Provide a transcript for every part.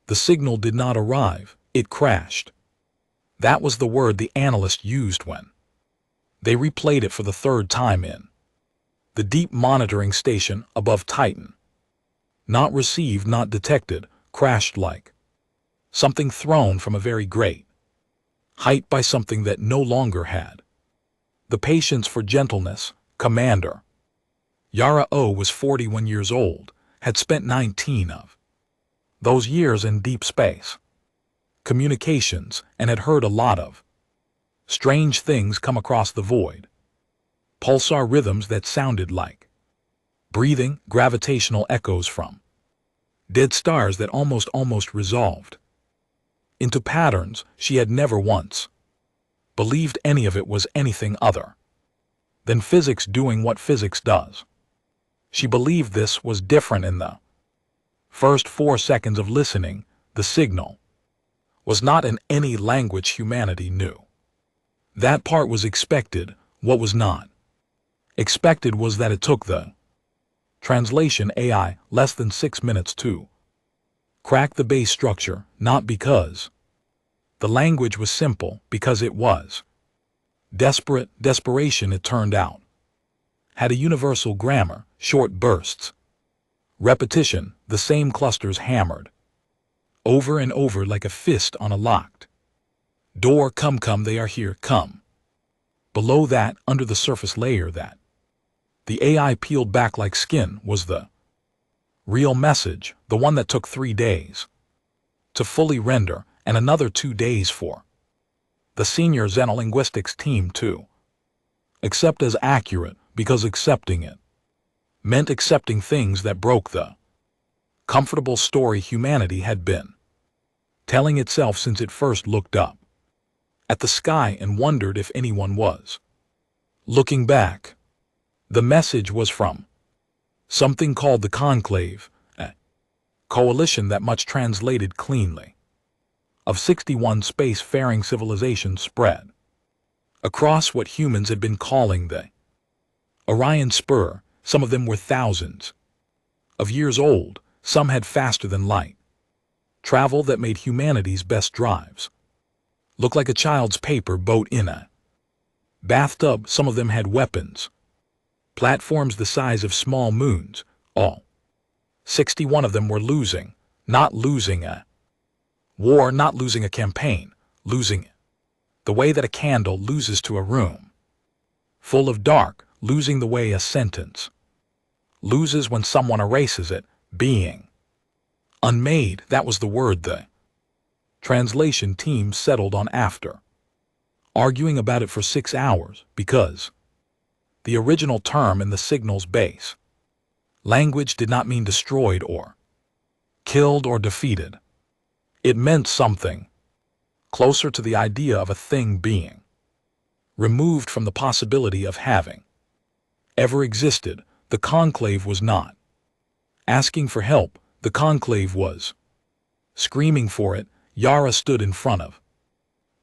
The signal did not arrive, it crashed. That was the word the analyst used when they replayed it for the third time in the deep monitoring station above Titan. Not received, not detected, crashed like something thrown from a very great height by something that no longer had the patience for gentleness. Commander Yara O was 41 years old, had spent 19 of those years in deep space communications, and had heard a lot of strange things come across the void. Pulsar rhythms that sounded like breathing, gravitational echoes from dead stars that almost resolved into patterns. She had never once believed any of it was anything other than physics doing what physics does. She believed this was different in the first 4 seconds of listening. The signal was not in any language humanity knew. That part was expected. What was not expected was that it took the translation AI less than 6 minutes to crack the base structure, not because the language was simple, because it was desperate. Desperation, it turned out, had a universal grammar, short bursts, repetition, the same clusters hammered over and over like a fist on a locked door. Come, they are here, come. Below that, under the surface layer that the AI peeled back like skin, was the real message, the one that took 3 days to fully render, and another 2 days for the senior xenolinguistics team to accept as accurate, because accepting it meant accepting things that broke the comfortable story humanity had been telling itself since it first looked up at the sky and wondered if anyone was looking back. The message was from something called the Conclave, a coalition that much translated cleanly of 61 space-faring civilizations spread across what humans had been calling the Orion Spur. Some of them were thousands of years old, some had faster than light travel that made humanity's best drives look like a child's paper boat in a bathtub. Some of them had weapons, platforms the size of small moons. All 61 of them were losing, not losing a war, not losing a campaign, losing the way that a candle loses to a room full of dark, losing the way a sentence loses when someone erases it, being unmade. That was the word the translation team settled on after arguing about it for 6 hours, because the original term in the signal's base language did not mean destroyed or killed or defeated. It meant something closer to the idea of a thing being removed from the possibility of having ever existed. The Conclave was not asking for help. The Conclave was screaming for it. Yara stood in front of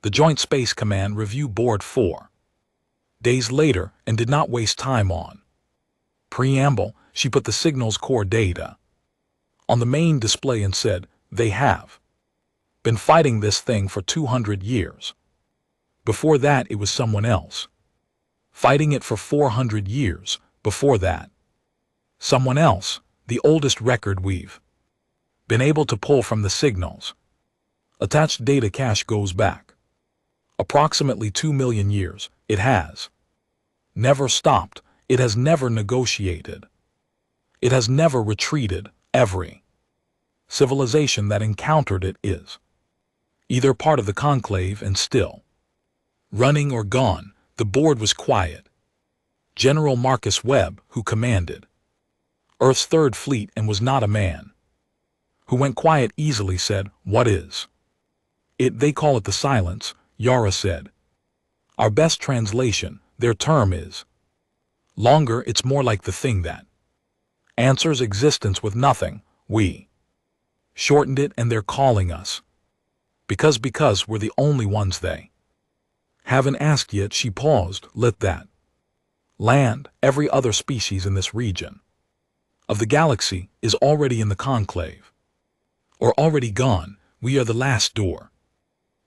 the Joint Space Command Review Board 4 days later and did not waste time on preamble. She put the signal's core data on the main display and said, "They have been fighting this thing for 200 years. Before that, it was someone else fighting it for 400 years. Before that, someone else. The oldest record we've been able to pull from the signal's attached data cache goes back approximately 2 million years. It has never stopped. It has never negotiated. It has never retreated. Every civilization that encountered it is either part of the Conclave and still running or gone." The board was quiet. General Marcus Webb, who commanded Earth's Third Fleet and was not a man who went quiet easily, said, "What is it?" "They call it the silence," Yara said. "Our best translation, their term is longer. It's more like the thing that answers existence with nothing. We shortened it and they're calling us because we're the only ones they haven't asked yet." She paused. "Let that land. Every other species in this region of the galaxy is already in the Conclave, or already gone. We are the last door.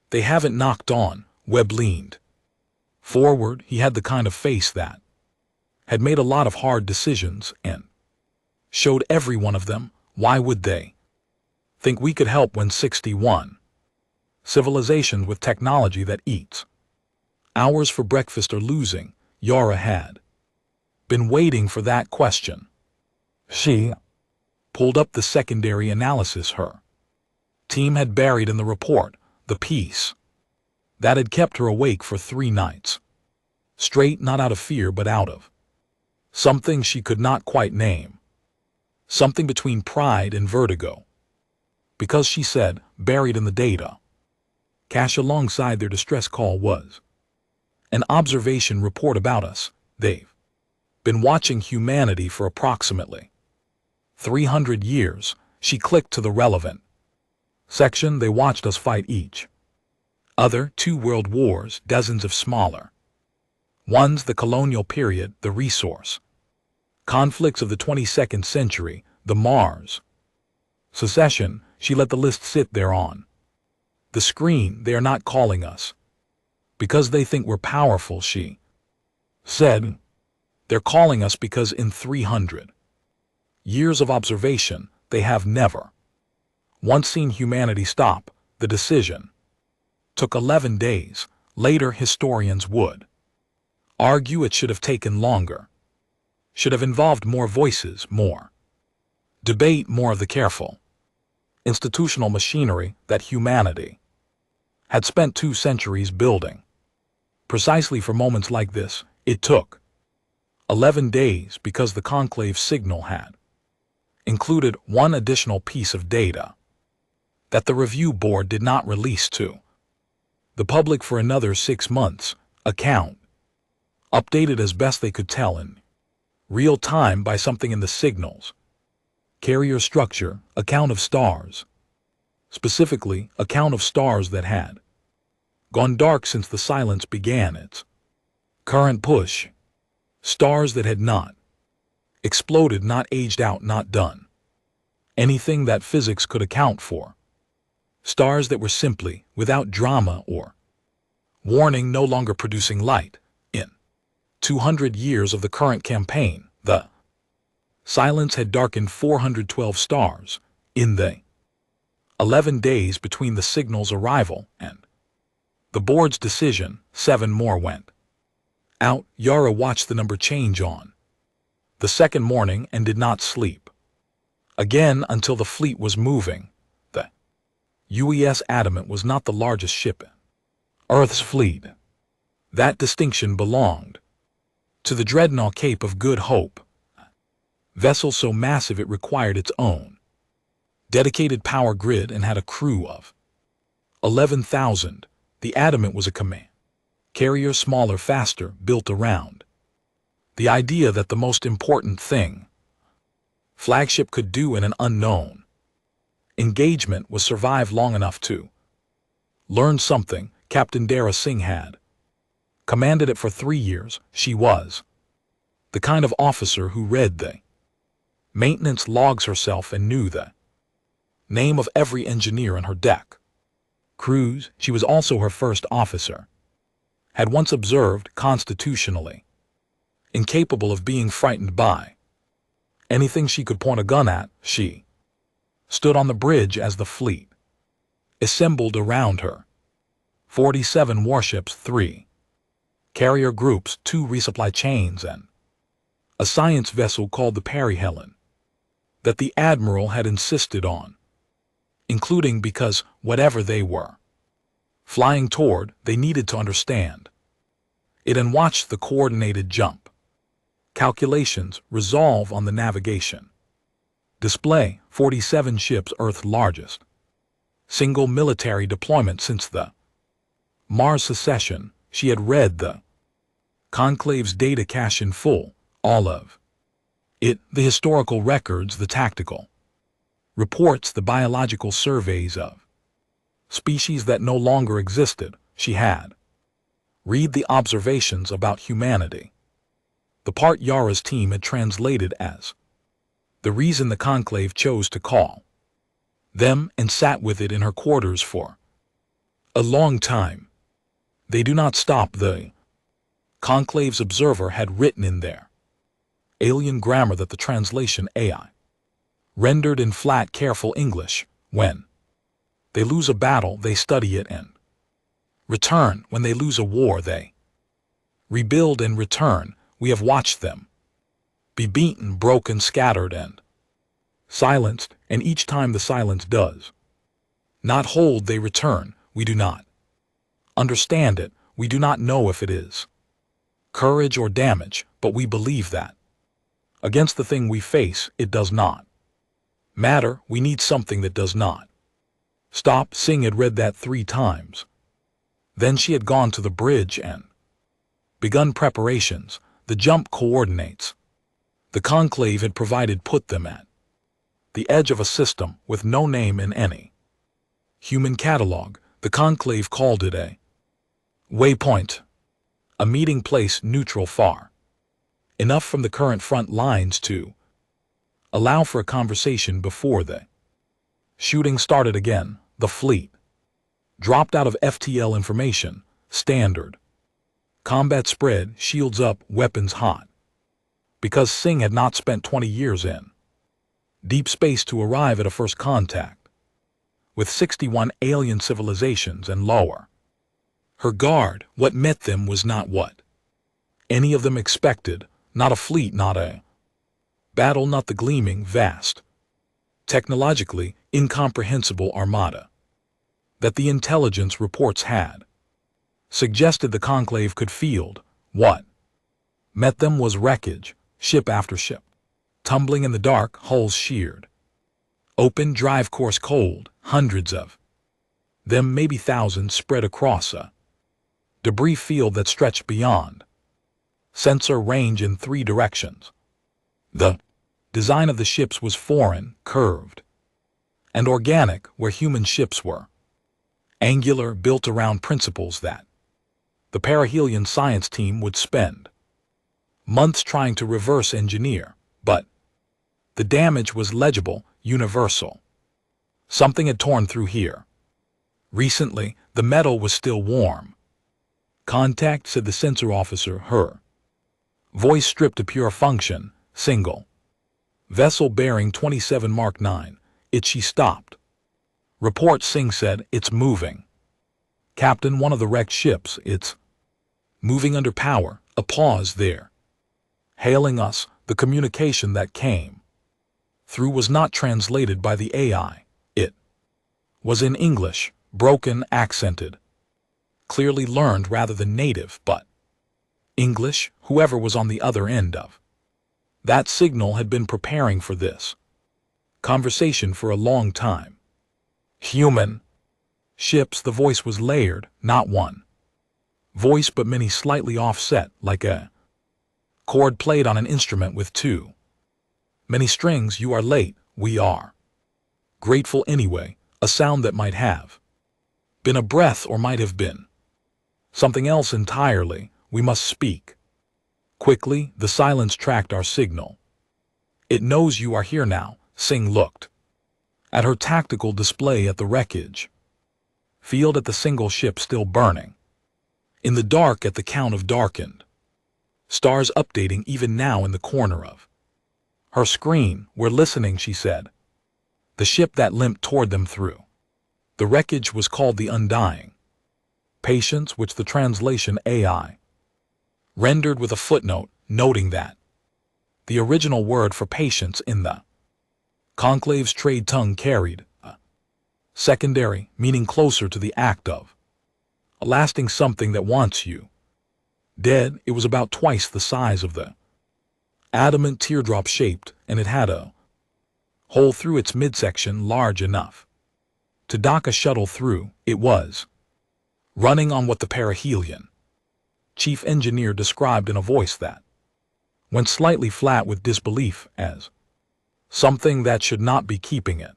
They haven't knocked on, Webb leaned forward. He had the kind of face that had made a lot of hard decisions and showed every one of them. Why would they think we could help when 61 civilizations with technology that eats hours for breakfast are losing? Yara had been waiting for that question. She pulled up the secondary analysis her team had buried in the report, the piece that had kept her awake for 3 nights straight, not out of fear but out of something she could not quite name, something between pride and vertigo. Because she said, buried in the data cache alongside their distress call was an observation report about us. They've been watching humanity for approximately 300 years. She clicked to the relevant section. They watched us fight each other, 2 world wars, dozens of smaller ones, the colonial period, the resource conflicts of the 22nd century, the Mars secession. She let the list sit there on the screen. They are not calling us because they think we're powerful, she said. They're calling us because in 300 years of observation, they have never once seen humanity stop. The decision took 11 days. Later, historians would argue it should have taken longer, should have involved more voices, more debate, more of the careful institutional machinery that humanity had spent 2 centuries building. Precisely for moments like this, it took 11 days because the conclave signal had included one additional piece of data that the review board did not release to the public for another 6 months. Account updated as best they could tell in real time by something in the signals carrier structure, account of stars, specifically account of stars that had gone dark since the silence began its current push, stars that had not exploded, not aged out, not done anything that physics could account for, stars that were simply without drama or warning, no longer producing light. In 200 years of the current campaign, the silence had darkened 412 stars. In the 11 days between the signal's arrival and the board's decision, 7 more went out. Yara watched the number change on the second morning and did not sleep again until the fleet was moving. The UES Adamant was not the largest ship in Earth's fleet. That distinction belonged to the dreadnought Cape of Good Hope, vessel so massive it required its own dedicated power grid and had a crew of 11,000. The Adamant was a command carrier, smaller, faster, built around the idea that the most important thing flagship could do in an unknown engagement was survive long enough to learn something. Captain Dara Singh had commanded it for 3 years. She was the kind of officer who read the maintenance logs herself and knew the name of every engineer on her deck crews. She was also her first officer, had once observed, constitutionally incapable of being frightened by anything she could point a gun at. She stood on the bridge as the fleet assembled around her. 47 warships, 3 carrier groups, 2 resupply chains, and a science vessel called the Perry Helen that the Admiral had insisted on including because whatever they were flying toward, they needed to understand it and watch the coordinated jump calculations resolve on the navigation display. 47 ships, Earth's largest single military deployment since the Mars secession. She had read the conclave's data cache in full, all of it, the historical records, the tactical reports, the biological surveys of species that no longer existed. She had read the observations about humanity, the part Yara's team had translated as the reason the conclave chose to call them and sat with it in her quarters for a long time. They do not stop, the Conclave's observer had written in there alien grammar that the translation AI rendered in flat, careful English. When they lose a battle, they study it and return. When they lose a war, they rebuild and return. We have watched them be beaten, broken, scattered, and silenced, and each time the silence does not hold, they return. We do not understand it. We do not know if it is courage or damage, but we believe that against the thing we face, it does not matter. We need something that does not stop. Singh had read that 3 times. Then she had gone to the bridge and begun preparations. The jump coordinates the Conclave had provided put them at the edge of a system with no name in any human catalog. The Conclave called it a waypoint, a meeting place neutral, far enough from the current front lines to allow for a conversation before the shooting started again. The fleet dropped out of FTL information, standard combat spread, shields up, weapons hot, because Singh had not spent 20 years in deep space to arrive at a first contact with 61 alien civilizations and lower her guard. What met them was not what any of them expected, not a fleet, not a battle, not the gleaming, vast, technologically incomprehensible armada that the intelligence reports had suggested the Conclave could field. What met them was wreckage, ship after ship, tumbling in the dark, hulls sheared open, drive course cold, hundreds of them, maybe thousands, spread across a debris field that stretched beyond sensor range in 3 directions. The design of the ships was foreign, curved, and organic, where human ships were angular, built around principles that the perihelion science team would spend months trying to reverse engineer. But the damage was legible, universal. Something had torn through here. Recently, the metal was still warm. Contact, said the sensor officer, her voice stripped to pure function. Single vessel bearing 27 Mark 9. She stopped. Report, Singh said. It's moving. Captain, one of the wrecked ships. It's moving under power. A pause there. Hailing us. The communication that came through was not translated by the AI. It was in English, broken, accented, clearly learned rather than native, but English. Whoever was on the other end of that signal had been preparing for this conversation for a long time. Human ships. The voice was layered, not one voice but many, slightly offset, like a chord played on an instrument with too many strings. You are late. We are grateful anyway. A sound that might have been a breath or might have been something else entirely. We must speak quickly. The silence tracked our signal. It knows you are here now. Singh looked at her tactical display at the wreckage field, at the single ship still burning in the dark, at the count of darkened stars updating even now in the corner of her screen. We're listening, she said. The ship that limped toward them through the wreckage was called the Undying Patience, which the translation AI rendered with a footnote, noting that the original word for patience in the Conclave's trade tongue carried a secondary meaning closer to the act of a lasting something that wants you dead. It was about twice the size of the adamant, teardrop shaped, and it had a hole through its midsection large enough to dock a shuttle through. It was running on what the perihelion chief engineer described in a voice that went slightly flat with disbelief as something that should not be keeping it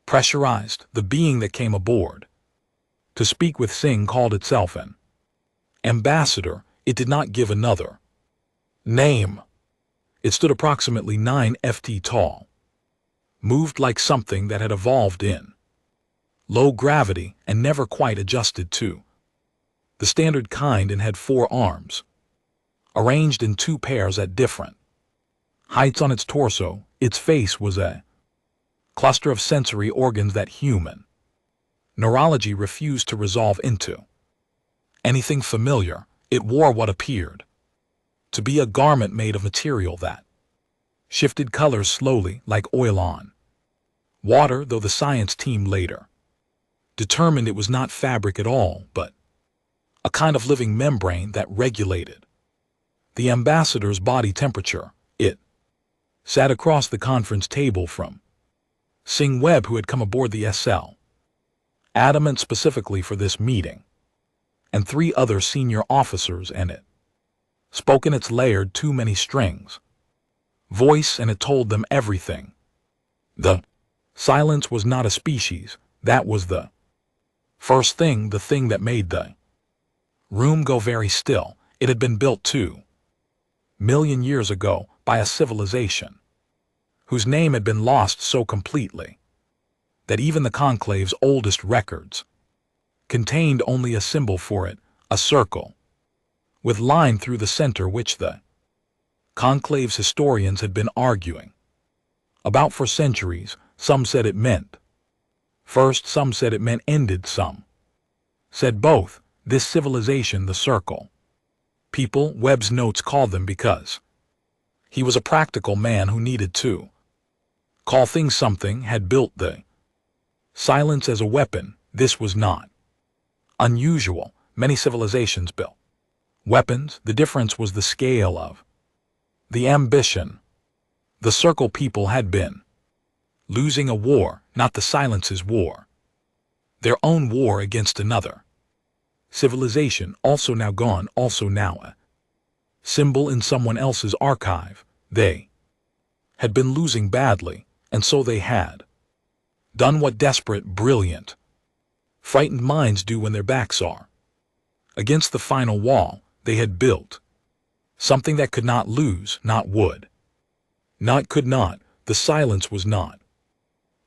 pressurized. The being that came aboard to speak with Singh called itself an ambassador. It did not give another name. It stood approximately 9 ft tall, moved like something that had evolved in low gravity and never quite adjusted to the standard kind, and had 4 arms, arranged in 2 pairs at different heights on its torso. Its face was a cluster of sensory organs that human neurology refused to resolve into anything familiar. It wore what appeared to be a garment made of material that shifted colors slowly like oil on water, though the science team later determined it was not fabric at all, but a kind of living membrane that regulated the ambassador's body temperature. It sat across the conference table from Singh Webb, who had come aboard the SL Adamant specifically for this meeting, and 3 other senior officers, and it spoke in its layered too many strings voice, and it told them everything. The silence was not a species. That was the first thing, the thing that made the room go very still. It had been built 2 million years ago by a civilization whose name had been lost so completely that even the Conclave's oldest records contained only a symbol for it, a circle with line through the center, which the Conclave's historians had been arguing about for centuries. Some said it meant first, some said it meant ended, some said both. This civilization, the circle people, Webb's notes called them, because he was a practical man who needed to call things something, had built the silence as a weapon. This was not unusual. Many civilizations built weapons. The difference was the scale of the ambition. The circle people had been losing a war, not the silence's war, their own war against another civilization, also now gone, also now a symbol in someone else's archive. They had been losing badly, and so they had done what desperate, brilliant, frightened minds do when their backs are against the final wall. They had built something that could not lose, not would, not could not. The silence was not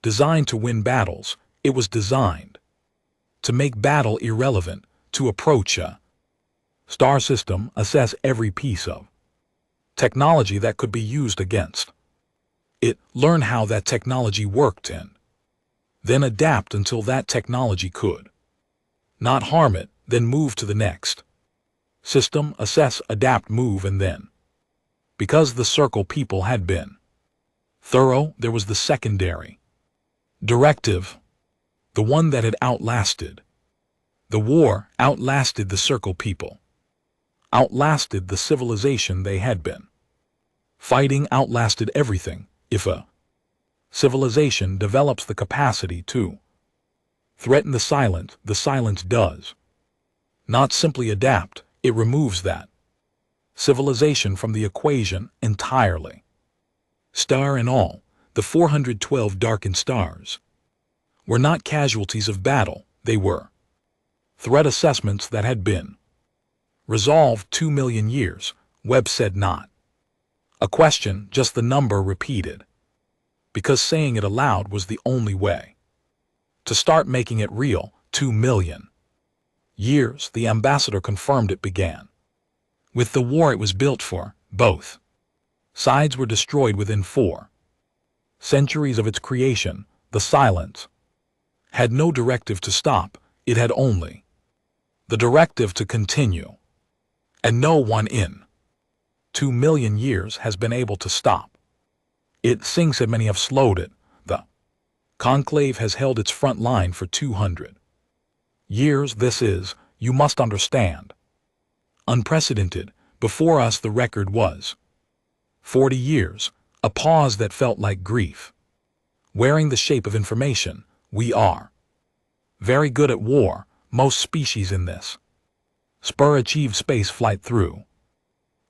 designed to win battles. It was designed to make battle irrelevant, to approach a star system, assess every piece of technology that could be used against it, learn how that technology worked, and then adapt until that technology could not harm it, then move to the next system, assess, adapt, move, and then, because the circle people had been thorough, there was the secondary directive, the one that had outlasted the war, outlasted the circle people, outlasted the civilization they had been fighting, outlasted everything. If a civilization develops the capacity to threaten the silence does not simply adapt, it removes that civilization from the equation entirely. Star and all, the 412 darkened stars were not casualties of battle. They were threat assessments that had been resolved 2 million years. Webb said, not a question, just the number repeated, because saying it aloud was the only way to start making it real. 2 million years, the ambassador confirmed it, began with the war it was built for. Both sides were destroyed within 4 centuries of its creation. The silence had no directive to stop, it had only the directive to continue, and no one in 2 million years has been able to stop it. Singh said many have slowed it. The Conclave has held its front line for 200 years. This is, you must understand, unprecedented. Before us the record was 40 years, a pause that felt like grief, wearing the shape of information. We are very good at war. Most species in this spur achieve space flight through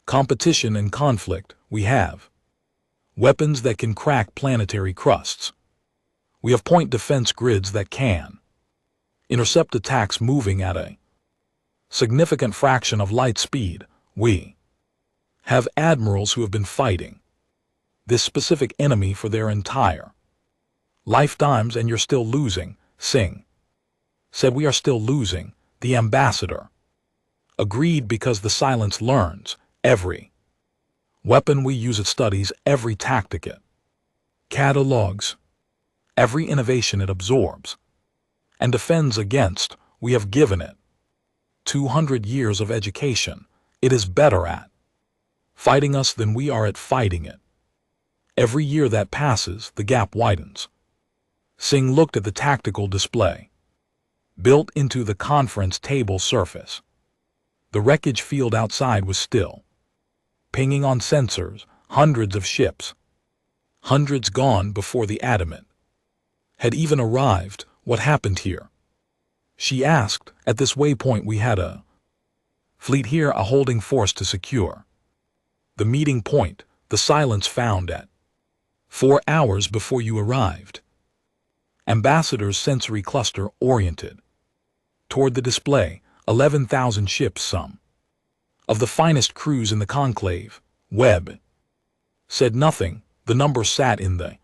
competition and conflict. We have weapons that can crack planetary crusts. We have point defense grids that can intercept attacks moving at a significant fraction of light speed. We have admirals who have been fighting this specific enemy for their entire Lifetimes and you're still losing, Singh said. We are still losing, the ambassador agreed, because the silence learns every weapon we use. It studies every tactic, it catalogs every innovation it absorbs, and defends against. We have given it 200 years of education. It is better at fighting us than we are at fighting it. Every year that passes, the gap widens. Singh looked at the tactical display built into the conference table surface. The wreckage field outside was still pinging on sensors, hundreds of ships, hundreds gone before the Adamant had even arrived. What happened here? She asked. At this waypoint we had a fleet here, a holding force to secure the meeting point. The silence found at 4 hours before you arrived. Ambassador's sensory cluster oriented toward the display. 11,000 ships, some of the finest crews in the conclave. Webb said nothing. The number sat in the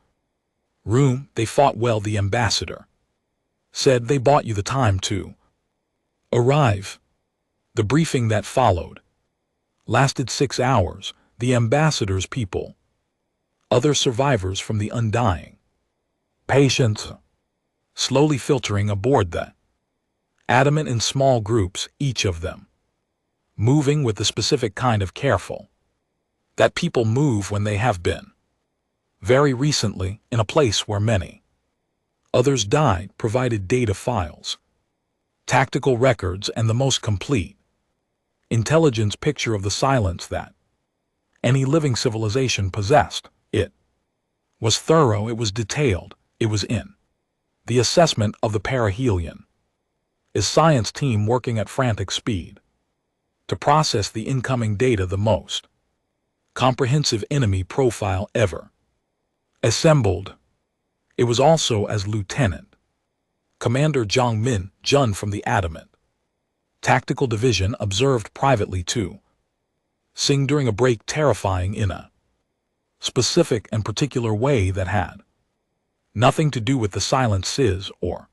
room. They fought well, the ambassador said. They bought you the time to arrive. The briefing that followed lasted 6 hours. The ambassador's people, other survivors from the undying patients, slowly filtering aboard the Adamant in small groups, each of them moving with the specific kind of careful that people move when they have been very recently in a place where many others died, provided data files, tactical records, and the most complete intelligence picture of the silence that any living civilization possessed. It was thorough, it was detailed, it was in the assessment of the perihelion. A science team working at frantic speed to process the incoming data, the most comprehensive enemy profile ever assembled. It was also as Lieutenant Commander Jong Min Jun from the Adamant Tactical Division observed privately to Singh during a break, terrifying in a specific and particular way that had nothing to do with the silences or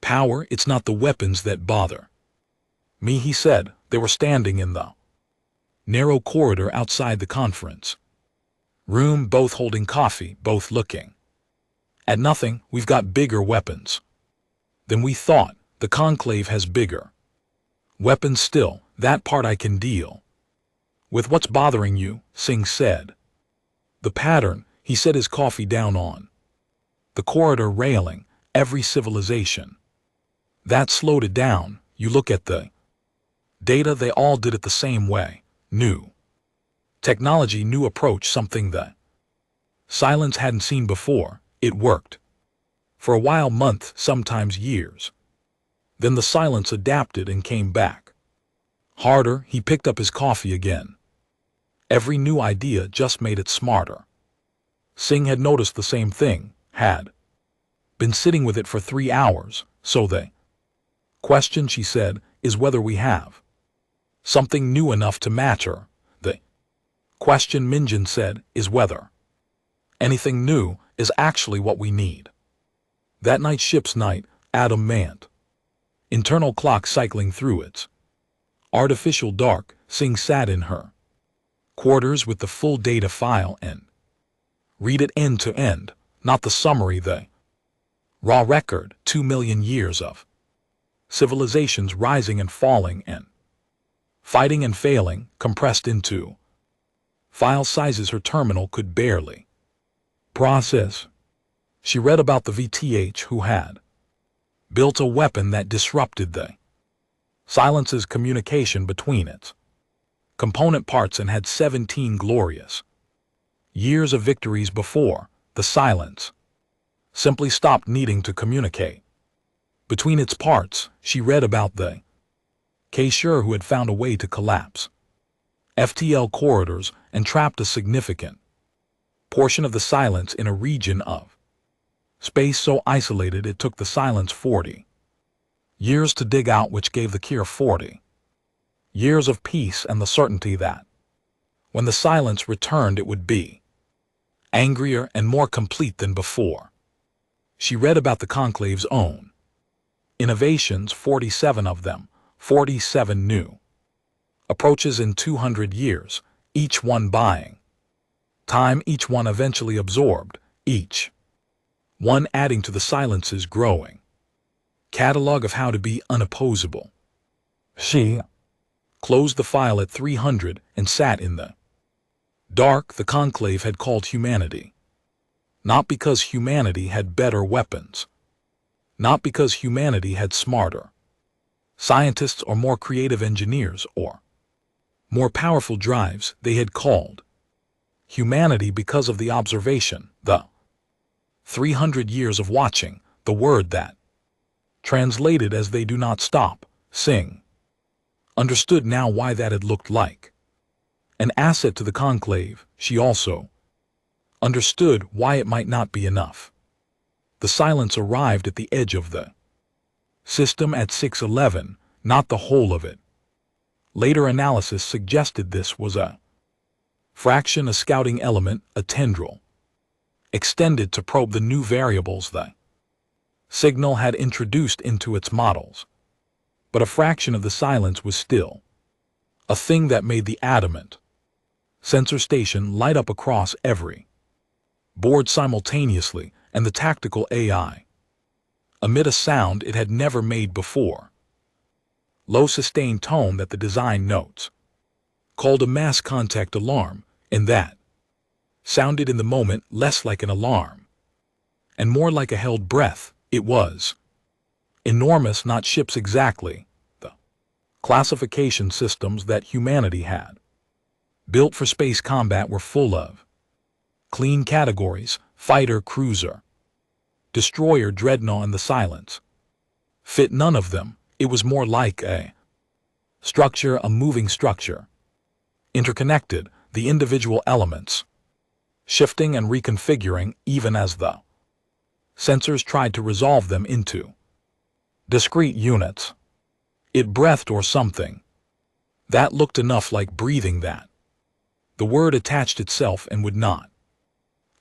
power. It's not the weapons that bother me, he said. They were standing in the narrow corridor outside the conference room, both holding coffee, both looking at nothing. We've got bigger weapons than we thought. The conclave has bigger weapons still. That part I can deal with. What's bothering you? Singh said. The pattern, he set his coffee down on the corridor railing. Every civilization that slowed it down. You look at the data, they all did it the same way. New technology, new approach, something that silence hadn't seen before. It worked for a while, months, sometimes years. Then the silence adapted and came back harder. He picked up his coffee again. Every new idea just made it smarter. Singh had noticed the same thing, had been sitting with it for 3 hours. So the question, she said, is whether we have something new enough to match her. The question, Minjin said, is whether anything new is actually what we need. That night, ship's night, Adam manned internal clock cycling through its artificial dark. Singh sat in her quarters with the full data file and read it end to end, not the summary, the raw record. 2 million years of civilizations rising and falling and fighting and failing, compressed into file sizes her terminal could barely process. She read about the VTH who had built a weapon that disrupted the silence's communication between its component parts and had 17 glorious years of victories before the silence simply stopped needing to communicate between its parts. She read about the Kashur who had found a way to collapse FTL corridors and trapped a significant portion of the silence in a region of space so isolated it took the silence 40 years to dig out, which gave the Kir 40 years of peace and the certainty that when the silence returned it would be angrier and more complete than before. She read about the Conclave's own innovations, 47 of them, 47 new approaches in 200 years, each one buying time, each one eventually absorbed, each one adding to the silence's growing catalog of how to be unopposable. She closed the file at 300 and sat in the dark. The Conclave had called humanity, not because humanity had better weapons, not because humanity had smarter scientists or more creative engineers or more powerful drives. They had called humanity because of the observation, the 300 years of watching, the word that translated as they do not stop, sing. Understood now why that had looked like an asset to the Conclave. She also understood why it might not be enough. The silence arrived at the edge of the system at 611, not the whole of it. Later analysis suggested this was a fraction, a scouting element, a tendril extended to probe the new variables the signal had introduced into its models. But a fraction of the silence was still a thing that made the adamant sensor station light up across every board simultaneously, and the tactical AI emit a sound it had never made before. Low sustained tone that the design notes called a mass contact alarm, and that sounded in the moment less like an alarm and more like a held breath. It was enormous, not ships exactly, the classification systems that humanity had built for space combat were full of clean categories: fighter, cruiser, destroyer, dreadnought, and the silence fit none of them. It was more like a structure, a moving structure, interconnected, the individual elements shifting and reconfiguring even as the sensors tried to resolve them into discrete units. It breathed, or something that looked enough like breathing, that the word attached itself and would not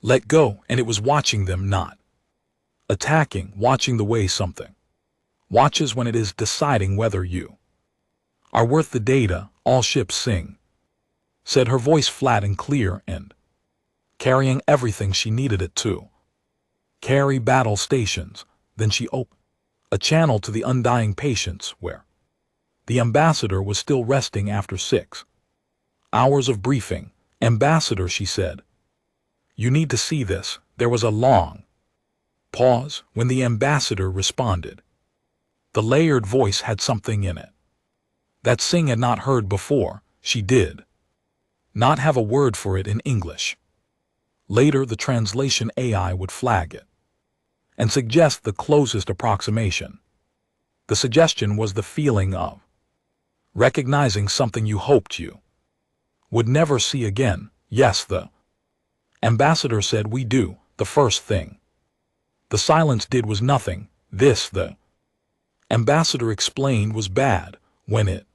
let go, and it was watching them, not attacking, watching the way something watches when it is deciding whether you are worth the data. All ships sing, said her voice, flat and clear, and carrying everything she needed it to carry: battle stations. Then she opened a channel to the undying patience where the ambassador was still resting after 6 hours of briefing. Ambassador, she said, you need to see this. There was a long pause. When the ambassador responded, the layered voice had something in it that Singh had not heard before. She did not have a word for it in English. Later, the translation AI would flag it and suggest the closest approximation. The suggestion was the feeling of recognizing something you hoped you would never see again. Yes, the ambassador said, we do. The first thing the silence did was nothing. This, the ambassador explained, was bad. When it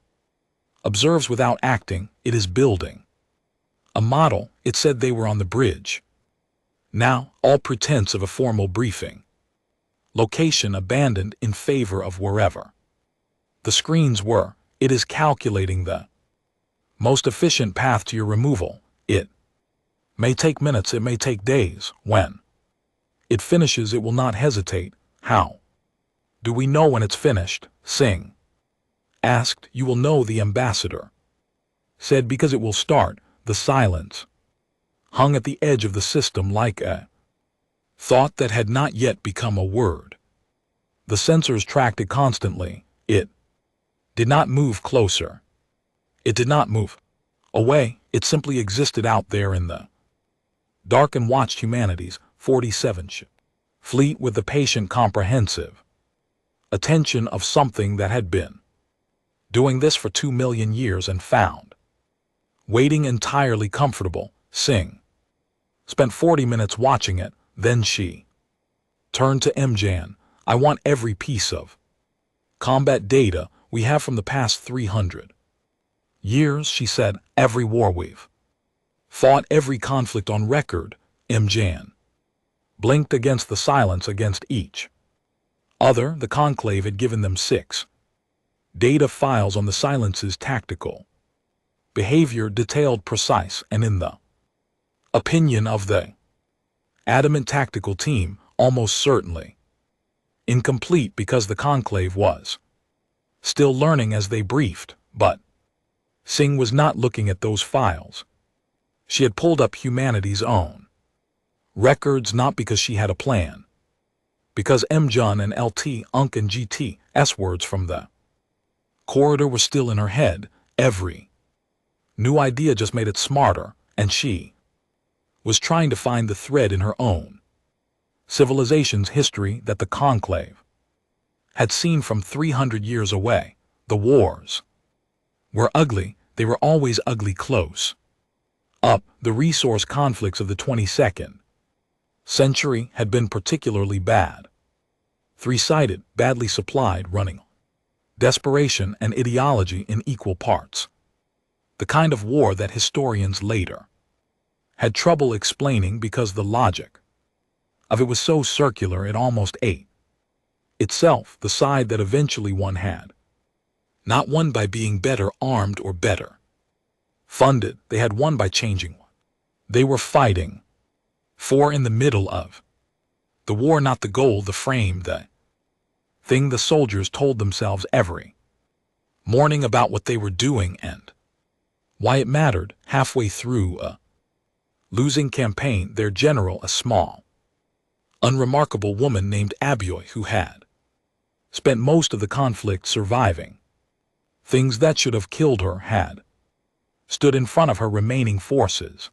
observes without acting, it is building a model. It said they were on the bridge. Now, all pretense of a formal briefing. Location abandoned in favor of wherever the screens were. It is calculating the most efficient path to your removal. It may take minutes, it may take days. When it finishes, it will not hesitate. How do we know when it's finished? Singh asked. You will know, the ambassador said, because it will start. The silence hung at the edge of the system like a thought that had not yet become a word. The sensors tracked it constantly. It did not move closer. It did not move away. It simply existed out there in the dark and watched humanity's 47 ship fleet with the patient, comprehensive attention of something that had been doing this for 2 million years and found waiting entirely comfortable. Singh spent 40 minutes watching it. Then she turned to Mjan. I want every piece of combat data we have from the past 300 years, she said. Every war we've fought, every conflict on record. Mjan blinked against the silence against each other. The conclave had given them 6 data files on the silence's tactical behavior, detailed, precise, and in the opinion of the adamant tactical team, almost certainly incomplete because the conclave was still learning as they briefed. But Singh was not looking at those files. She had pulled up humanity's own records, not because she had a plan, because M-John and LT, Unk and GT's words from the corridor were still in her head. Every new idea just made it smarter, and she was trying to find the thread in her own civilization's history that the conclave had seen from 300 years away. The wars were ugly. They were always ugly close up. The resource conflicts of the 22nd century had been particularly bad. 3-sided, badly supplied, running desperation and ideology in equal parts. The kind of war that historians later had trouble explaining because the logic of it was so circular it almost ate itself. The side that eventually won had not won by being better armed or better funded. They had won by changing what they were fighting for in the middle of the war, not the goal, the frame, the thing the soldiers told themselves every morning about what they were doing and why it mattered. Halfway through a losing campaign, their general, a small, unremarkable woman named Abioy, who had spent most of the conflict surviving things that should have killed her, had stood in front of her remaining forces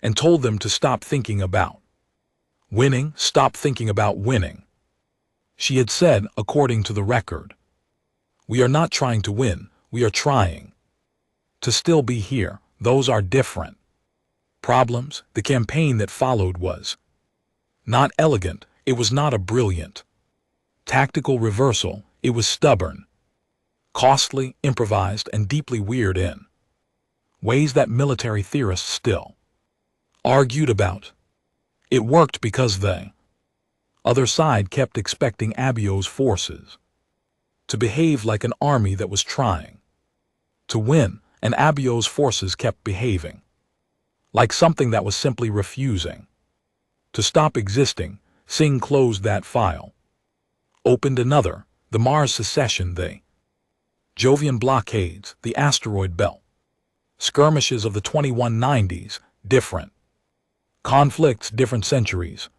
and told them to stop thinking about winning, stop thinking about winning. She had said, according to the record, "We are not trying to win, we are trying to still be here. Those are different problems." The campaign that followed was not elegant. It was not a brilliant tactical reversal. It was stubborn, costly, improvised, and deeply weird in ways that military theorists still argued about. It worked because the other side kept expecting Abio's forces to behave like an army that was trying to win, and Abio's forces kept behaving like something that was simply refusing to stop existing. Singh closed that file, opened another, the Mars secession, the Jovian blockades, the asteroid belt skirmishes of the 2190s, different conflicts, different centuries,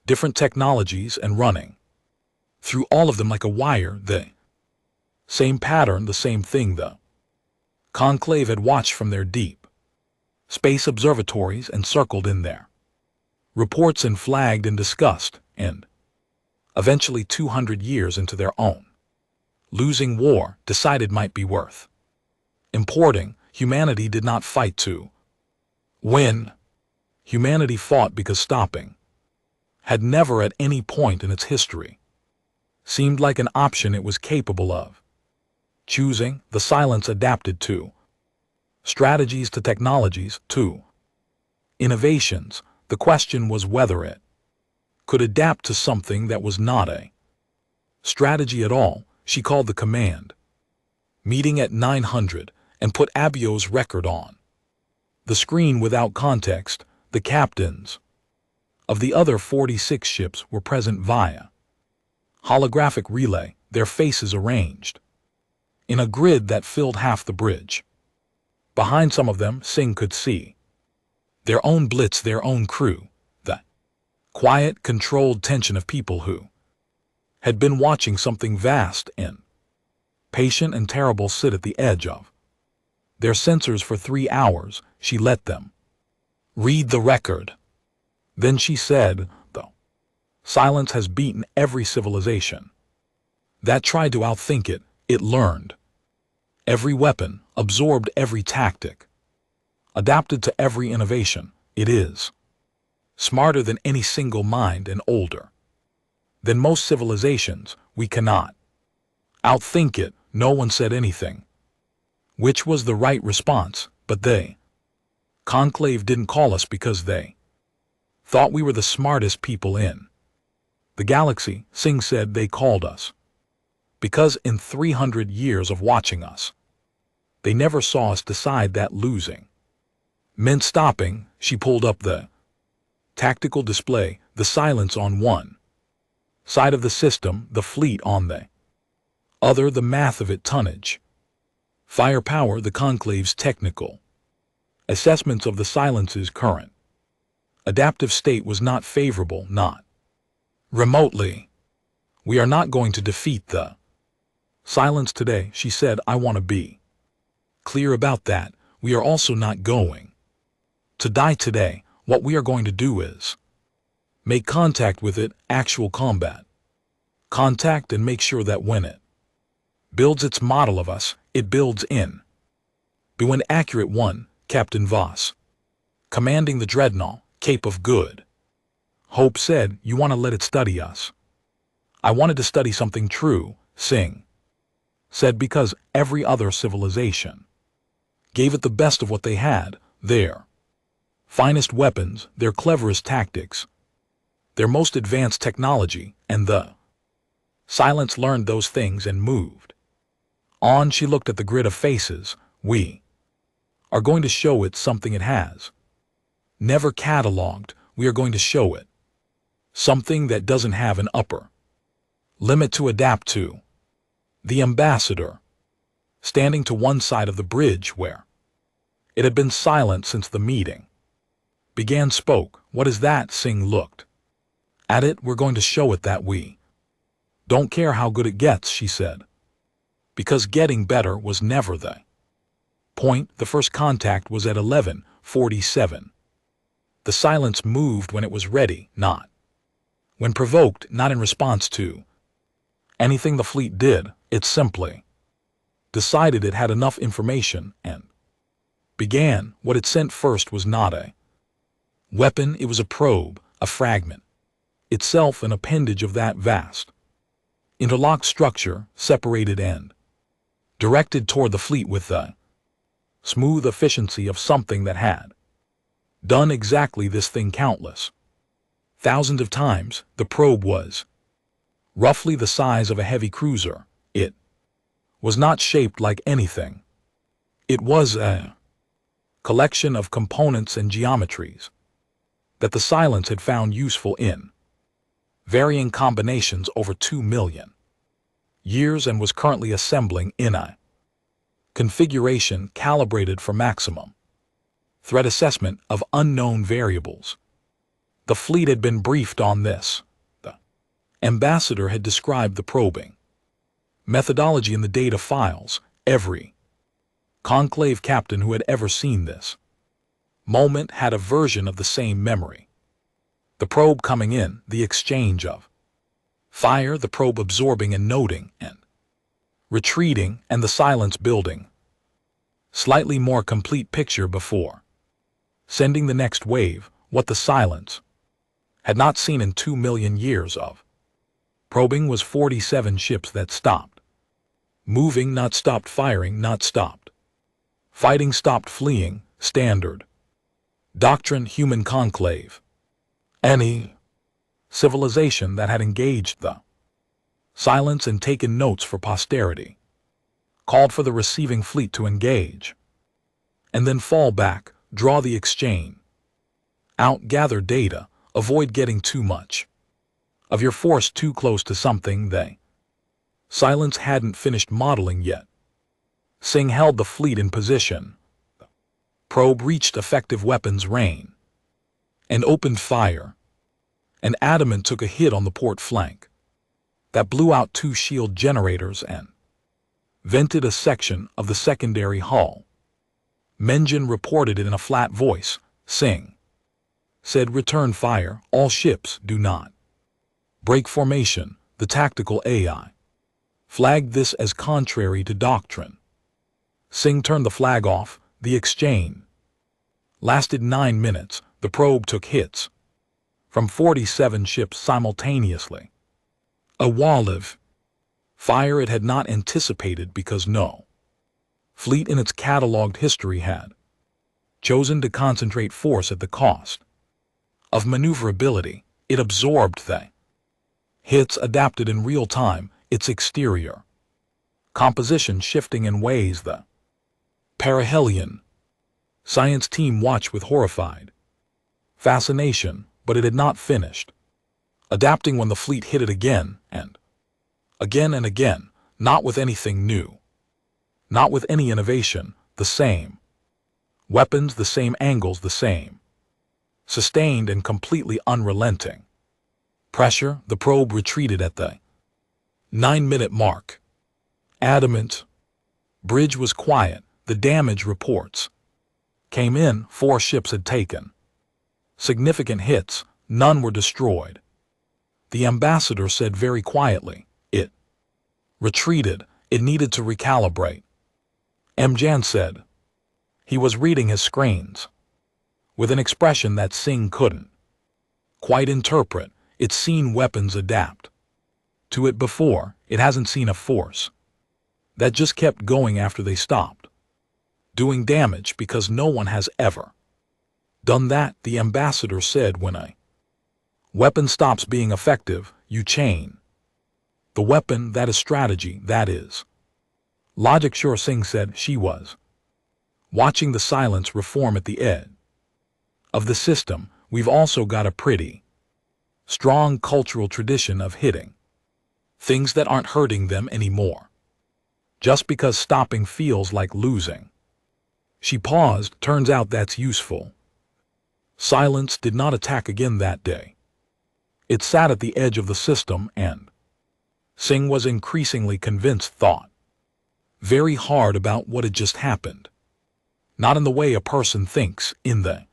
different technologies, and running through all of them like a wire, the same pattern, the same thing the conclave had watched from their deep space observatories and circled in their reports and flagged and discussed, and eventually 200 years into their own losing war decided might be worth importing. Humanity did not fight to win. Humanity fought because stopping had never at any point in its history seemed like an option it was capable of choosing. The silence adapted to strategies, to technologies, to innovations. The question was whether it could adapt to something that was not a strategy at all. She called the command meeting at 900 and put Abio's record on the screen without context. The captains of the other 46 ships were present via holographic relay, their faces arranged in a grid that filled half the bridge. Behind some of them, Singh could see their own blitz, their own crew, the quiet, controlled tension of people who had been watching something vast and patient and terrible sit at the edge of their sensors for 3 hours. She let them read the record. Then she said, "Though silence has beaten every civilization that tried to outthink it, it learned every weapon, absorbed every tactic, adapted to every innovation. It is smarter than any single mind and older than most civilizations. We cannot outthink it." No one said anything, which was the right response, but they conclave didn't call us because they Thought we were the smartest people in the galaxy, Singh said. They called us. Because in 300 years of watching us, they never saw us decide that losing meant stopping. She pulled up the tactical display, the silence on one side of the system, the fleet on the other, the math of it, tonnage, firepower, the conclave's technical assessments of the silence's current adaptive state was not favorable, not remotely. We are not going to defeat the silence today, she said. I want to be clear about that. We are also not going to die today. What we are going to do is make contact with it, actual combat contact, and make sure that when it builds its model of us, it builds in. Be an accurate one. Captain Voss, commanding the Dreadnought, Cape of Good Hope, said. You want to let it study us? I wanted to study something true, Singh said, because every other civilization gave it the best of what they had, their finest weapons, their cleverest tactics, their most advanced technology, and the silence learned those things and moved on. She looked at the grid of faces. We are going to show it something it has never cataloged. We are going to show it something that doesn't have an upper limit to adapt to. The ambassador, standing to one side of the bridge where it had been silent since the meeting began, spoke. What is that? Singh looked at it. We're going to show it that we don't care how good it gets, she said, because getting better was never the point. The first contact was at 11:47. The silence moved when it was ready, not when provoked, not in response to anything the fleet did. It simply decided it had enough information and began. What it sent first was not a weapon, it was a probe, a fragment, itself an appendage of that vast interlocked structure, separated and directed toward the fleet with the smooth efficiency of something that had done exactly this thing countless thousands of times. The probe was roughly the size of a heavy cruiser. It was not shaped like anything. It was a collection of components and geometries that the silence had found useful in varying combinations over 2 million years and was currently assembling in a configuration calibrated for maximum threat assessment of unknown variables. The fleet had been briefed on this. The ambassador had described the probing methodology in the data files. Every conclave captain who had ever seen this moment had a version of the same memory. The probe coming in, the exchange of fire, the probe absorbing and noting and retreating, and the silence building slightly more complete picture before sending the next wave. What the silence had not seen in 2 million years of probing was 47 ships that stopped moving, not stopped firing, not stopped fighting, stopped fleeing. Standard doctrine, human conclave. Any civilization that had engaged the silence and taken notes for posterity called for the receiving fleet to engage and then fall back, draw the exchange out, gather data, avoid getting too much of your force too close to something they silence hadn't finished modeling yet. Singh held the fleet in position. The probe reached effective weapons range and opened fire. An Adamant took a hit on the port flank that blew out 2 shield generators and vented a section of the secondary hull. Menjin reported it in a flat voice. Singh said, return fire, all ships, do not break formation. The tactical AI flagged this as contrary to doctrine. Singh turned the flag off. The exchange lasted 9 minutes. The probe took hits from 47 ships simultaneously. A wall of fire it had not anticipated because no fleet in its catalogued history had chosen to concentrate force at the cost of maneuverability. It absorbed the hits, adapted in real time, its exterior composition shifting in ways the perihelion science team watched with horrified fascination. But it had not finished. Adapting when the fleet hit it again and again, not with anything new, not with any innovation, the same weapons, the same angles, the same sustained and completely unrelenting pressure. The probe retreated at the 9-minute mark. Adamant. Bridge was quiet. The damage reports came in. 4 ships had taken significant hits. None were destroyed. The ambassador said very quietly, it retreated. It needed to recalibrate. Mjan said. He was reading his screens with an expression that Singh couldn't quite interpret. It's seen weapons adapt to it before. It hasn't seen a force that just kept going after they stopped doing damage, because no one has ever done that. The ambassador said, when a weapon stops being effective, you chain the weapon. That is strategy. That is logic. Sure, Singh said. She was watching the silence reform at the edge of the system. We've also got a pretty strong cultural tradition of hitting things that aren't hurting them anymore, just because stopping feels like losing. She paused. Turns out that's useful. Silence did not attack again that day. It sat at the edge of the system, and Singh was increasingly convinced, thought very hard about what had just happened. Not in the way a person thinks, in the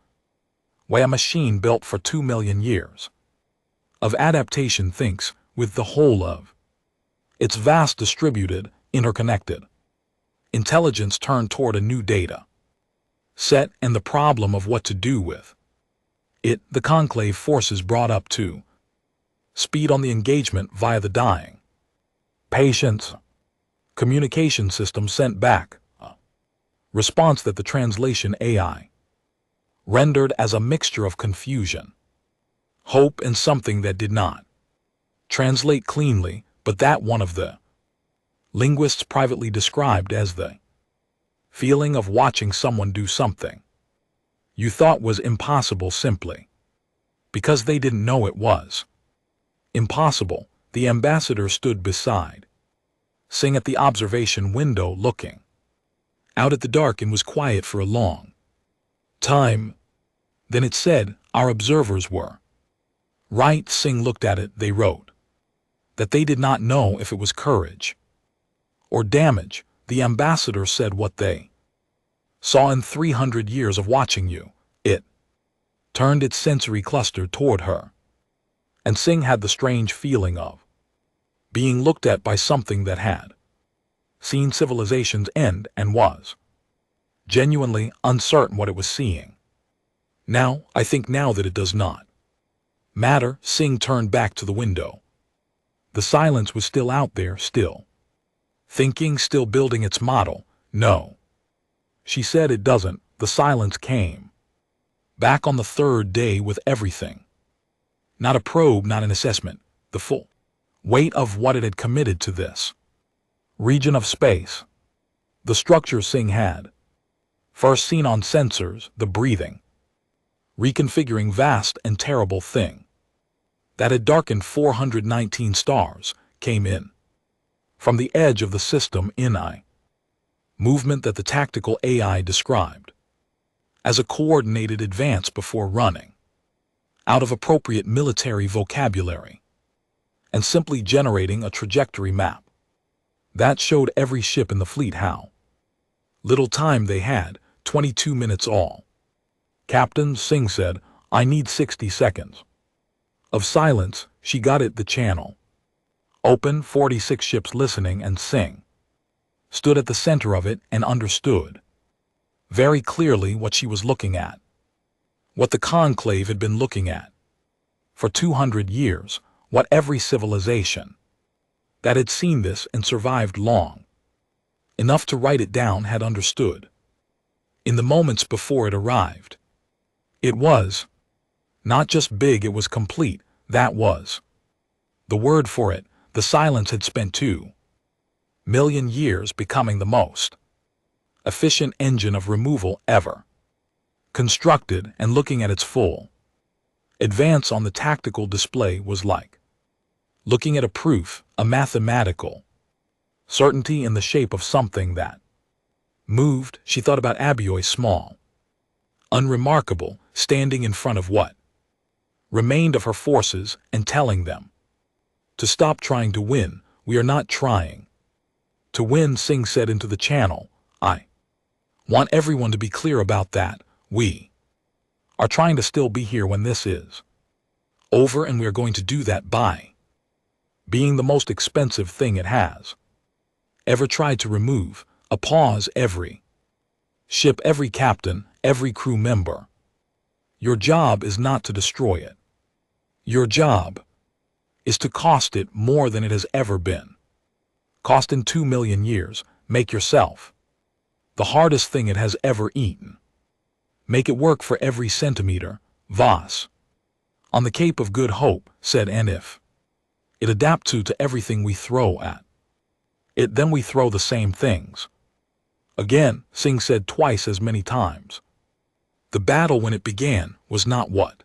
way a machine built for 2 million years of adaptation thinks, with the whole of its vast, distributed, interconnected intelligence turned toward a new data set and the problem of what to do with it. The conclave forces brought up to speed on the engagement via the dying patient's communication system sent back a response that the translation AI rendered as a mixture of confusion, hope, and something that did not translate cleanly, but that one of the linguists privately described as the feeling of watching someone do something you thought was impossible simply because they didn't know it was impossible. The ambassador stood beside Singh at the observation window, looking out at the dark, and was quiet for a long time. Then it said, "Our observers were right." Singh looked at it. They wrote that they did not know if it was courage or damage. The ambassador said, "What they saw in 300 years of watching you." It turned its sensory cluster toward her, and Singh had the strange feeling of being looked at by something that had seen civilizations end and was genuinely uncertain what it was seeing. Now, I think now that it does not matter. Singh turned back to the window. The silence was still out there, still thinking, still building its model. No, she said, it doesn't. The silence came back on the 3rd day with everything. Not a probe, not an assessment. The full weight of what it had committed to this region of space. The structure Singh had first seen on sensors, the breathing, reconfiguring vast and terrible thing that had darkened 419 stars, came in from the edge of the system in a movement that the tactical AI described as a coordinated advance before running out of appropriate military vocabulary and simply generating a trajectory map that showed every ship in the fleet how little time they had. 22 minutes all. "Captain," Singh said, "I need 60 seconds of silence." She got it. The channel open, 46 ships listening, and Singh stood at the center of it and understood very clearly what she was looking at, what the conclave had been looking at for 200 years, what every civilization that had seen this and survived long enough to write it down had understood in the moments before it arrived. It was Not just big, it was complete. That was the word for it. The Silence had spent 2 million years becoming the most efficient engine of removal ever constructed, and looking at its full advance on the tactical display was like looking at a proof, a mathematical certainty in the shape of something that moved. She thought about Abioi, small, unremarkable, standing in front of what remained of her forces and telling them to stop trying to win. We are not trying to win, Singh said into the channel. I want everyone to be clear about that. We are trying to still be here when this is over, and we are going to do that by being the most expensive thing it has ever tried to remove. A pause. Every ship, every captain, every crew member. Your job is not to destroy it. Your job is to cost it more than it has ever been cost in 2 million years. Make yourself the hardest thing it has ever eaten. Make it work for every centimeter. Voss on the Cape of Good Hope said, and if it adapt to everything we throw at it, then we throw the same things again. Singh said twice as many times. The battle, when it began, was not what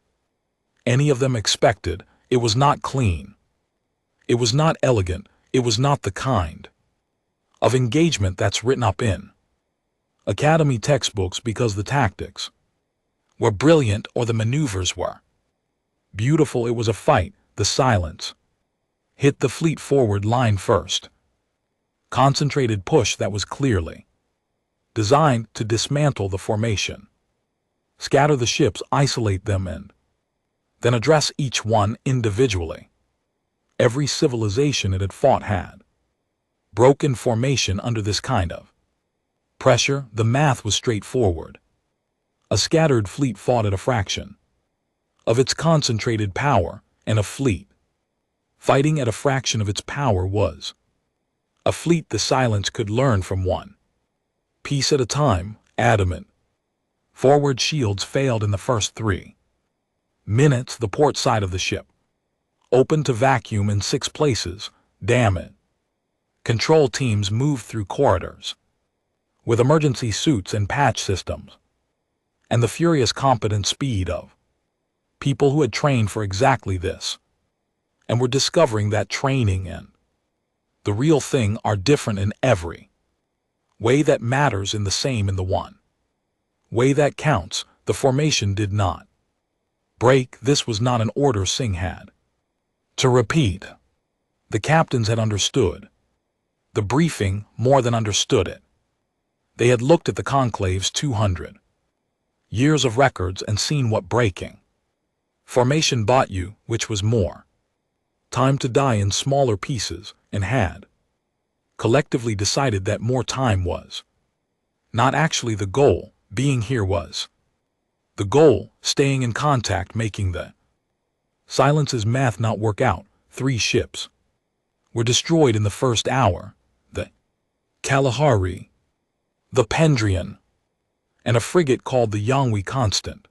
any of them expected. It was not clean. It was not elegant. It was not the kind of engagement that's written up in academy textbooks because the tactics were brilliant or the maneuvers were beautiful. It was a fight. The Silence hit the fleet forward line first. Concentrated push that was clearly designed to dismantle the formation, scatter the ships, isolate them, and then address each one individually. Every civilization it had fought had broken formation under this kind of pressure. The math was straightforward. A scattered fleet fought at a fraction of its concentrated power, and a fleet fighting at a fraction of its power was a fleet. The Silence could learn from one piece at a time. Adamant forward shields failed in the first 3 minutes. The port side of the ship opened to vacuum in 6 places. Damn it. Control teams moved through corridors with emergency suits and patch systems, and the furious competent speed of people who had trained for exactly this and were discovering that training and the real thing are different in every way that matters, in the same in the one way that counts. The formation did not break. This was not an order Singh had to repeat. The captains had understood the briefing more than understood it. They had looked at the conclave's 200 years of records and seen what breaking formation bought you, which was more time to die in smaller pieces, and had collectively decided that more time was not actually the goal. Being here was the goal. Staying in contact, making the Silence's math not work out. 3 ships were destroyed in the first hour: the Kalahari, the Pendrian, and a frigate called the Yangwi Constant.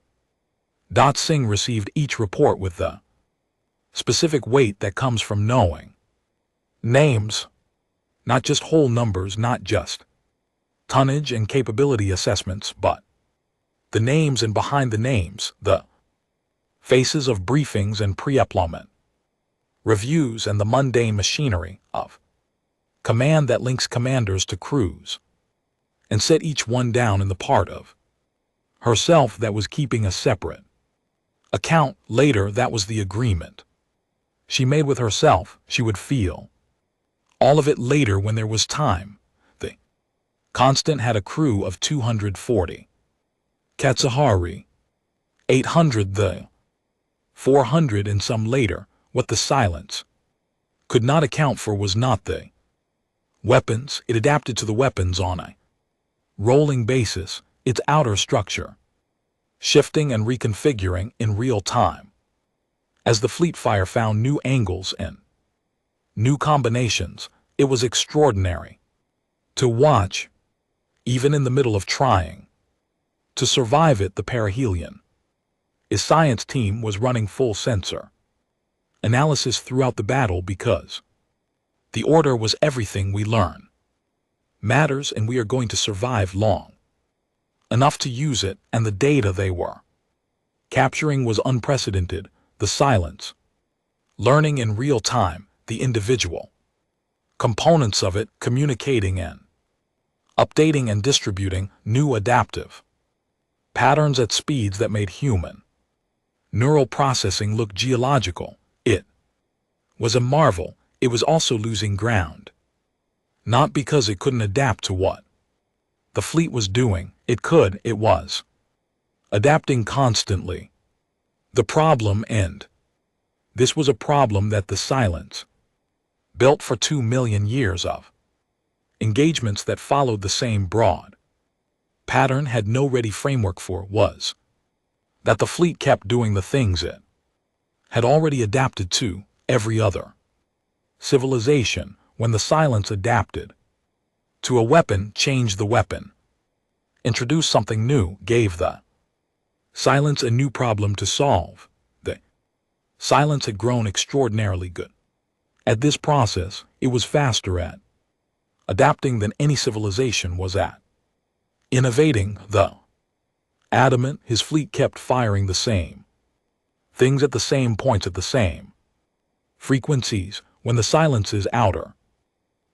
Singh received each report with the specific weight that comes from knowing names, not just whole numbers, not just tonnage and capability assessments, but the names, and behind the names, the faces of briefings and pre-employment reviews, and the mundane machinery of command that links commanders to crews and set each one down in the part of herself that was keeping a separate account. Later, that was the agreement she made with herself. She would feel all of it later when there was time. The Constant had a crew of 240. Katsahari, 800. The 400 and some later. What the Silence could not account for was not the weapons. It adapted to the weapons on a rolling basis, its outer structure shifting and reconfiguring in real time as the fleet fire found new angles and new combinations. It was extraordinary to watch, even in the middle of trying to survive it. The perihelion His science team was running full sensor analysis throughout the battle because the order was everything we learn matters and we are going to survive long enough to use it, and the data they were capturing was unprecedented. The silence, learning in real time, the individual components of it, communicating and updating and distributing new adaptive patterns at speeds that made human neural processing look geological. It was a marvel. It was also losing ground. Not because it couldn't adapt to what the fleet was doing. It could. It was adapting constantly. The problem, and this was a problem that the silence built for 2 million years of engagements that followed the same broad pattern had no ready framework for, was that the fleet kept doing the things it had already adapted to. Every other civilization, when the silence adapted to a weapon, changed the weapon, introduced something new, gave the silence a new problem to solve. The silence had grown extraordinarily good at this process. It was faster at adapting than any civilization was at innovating. The adamant, his fleet kept firing the same things at the same points at the same frequencies. When the silence's outer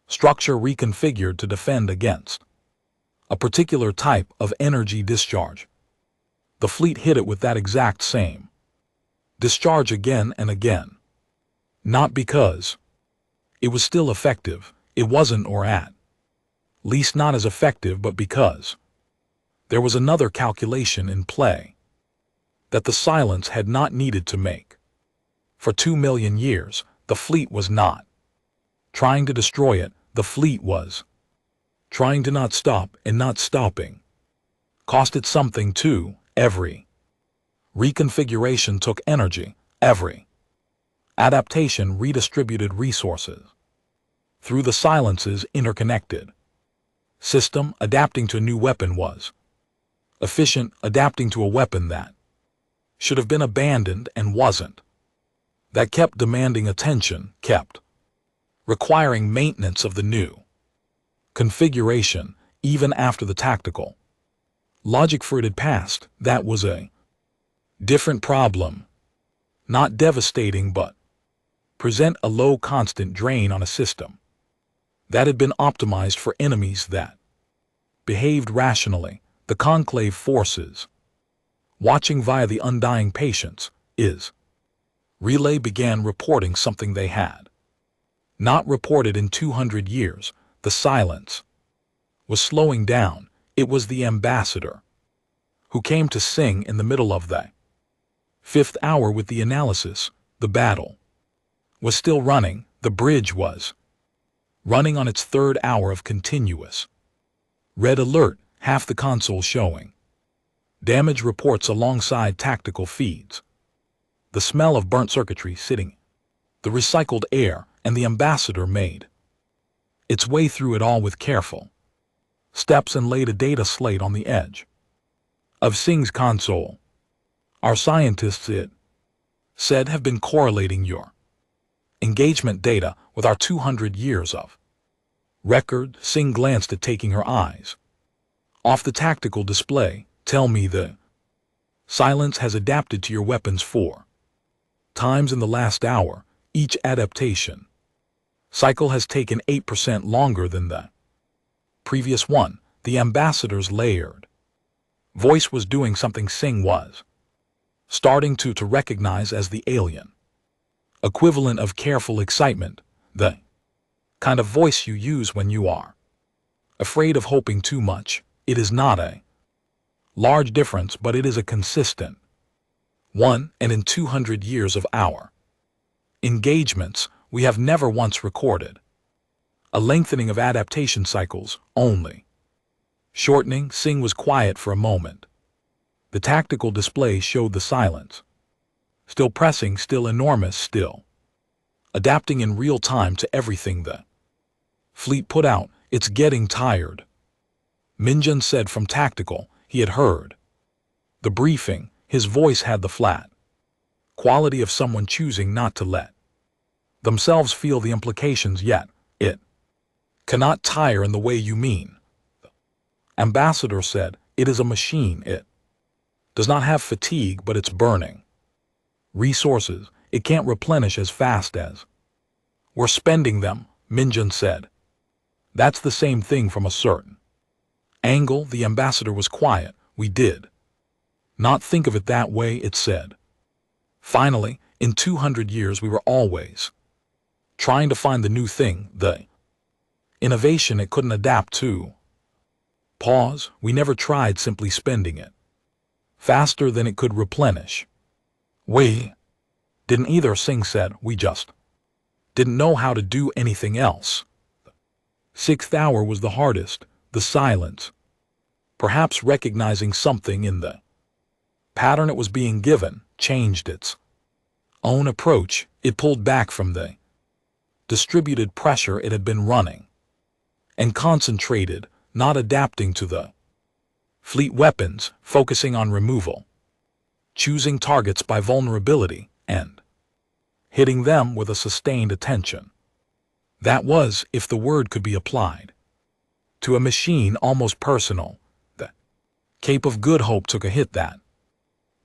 structure reconfigured to defend against a particular type of energy discharge, the fleet hit it with that exact same discharge again and again. Not because it was still effective, it wasn't, or at least not as effective, but because there was another calculation in play that the silence had not needed to make. For 2 million years, the fleet was not trying to destroy it. The fleet was trying to not stop, and not stopping cost it something too. Every reconfiguration took energy. Every adaptation redistributed resources through the silence's interconnected system. Adapting to a new weapon was efficient. Adapting to a weapon that should have been abandoned and wasn't, that kept demanding attention, kept requiring maintenance of the new configuration, even after the tactical logic for it had passed. That was a different problem. Not devastating, but present a low constant drain on a system that had been optimized for enemies that behaved rationally. The conclave forces, watching via the undying patience, is relay began reporting something they had not reported in 200 years. The silence was slowing down. It was the ambassador who came to sing in the middle of the 5th hour with the analysis. The battle was still running. The bridge was running on its 3rd hour of continuous red alert, half the console showing damage reports alongside tactical feeds. The smell of burnt circuitry sitting, the recycled air, and the ambassador made its way through it all with careful steps and laid a data slate on the edge of Sing's console. Our scientists, it said, have been correlating your engagement data with our 200 years of record. Sing glanced at, taking her eyes off the tactical display. Tell me, the silence has adapted to your weapons 4 times in the last hour. Each adaptation cycle has taken 8% longer than the previous one. The ambassador's layered voice was doing something Sing was starting to recognize as the alien equivalent of careful excitement, the kind of voice you use when you are afraid of hoping too much. It is not a large difference, but it is a consistent one, and in 200 years of our engagements, we have never once recorded a lengthening of adaptation cycles, only shortening. Sing was quiet for a moment. The tactical display showed the silence still pressing, still enormous, still adapting in real time to everything the fleet put out. It's getting tired, Minjun said from tactical. He had heard the briefing. His voice had the flat quality of someone choosing not to let themselves feel the implications yet. It cannot tire in the way you mean. Ambassador said, it is a machine. It does not have fatigue, but it's burning resources. It can't replenish as fast as we're spending them, Minjun said. That's the same thing from a certain angle. The ambassador was quiet. We did not think of it that way, it said. Finally, in 200 years we were always trying to find the new thing, the innovation it couldn't adapt to. Pause. We never tried simply spending it faster than it could replenish. We didn't either, Singh said. We just didn't know how to do anything else. The sixth hour was the hardest, the silence. Perhaps recognizing something in the pattern it was being given changed its own approach. It pulled back from the distributed pressure it had been running and concentrated, not adapting to the fleet weapons, focusing on removal, choosing targets by vulnerability, and hitting them with a sustained attention. That was, if the word could be applied to a machine, almost personal. The Cape of Good Hope took a hit that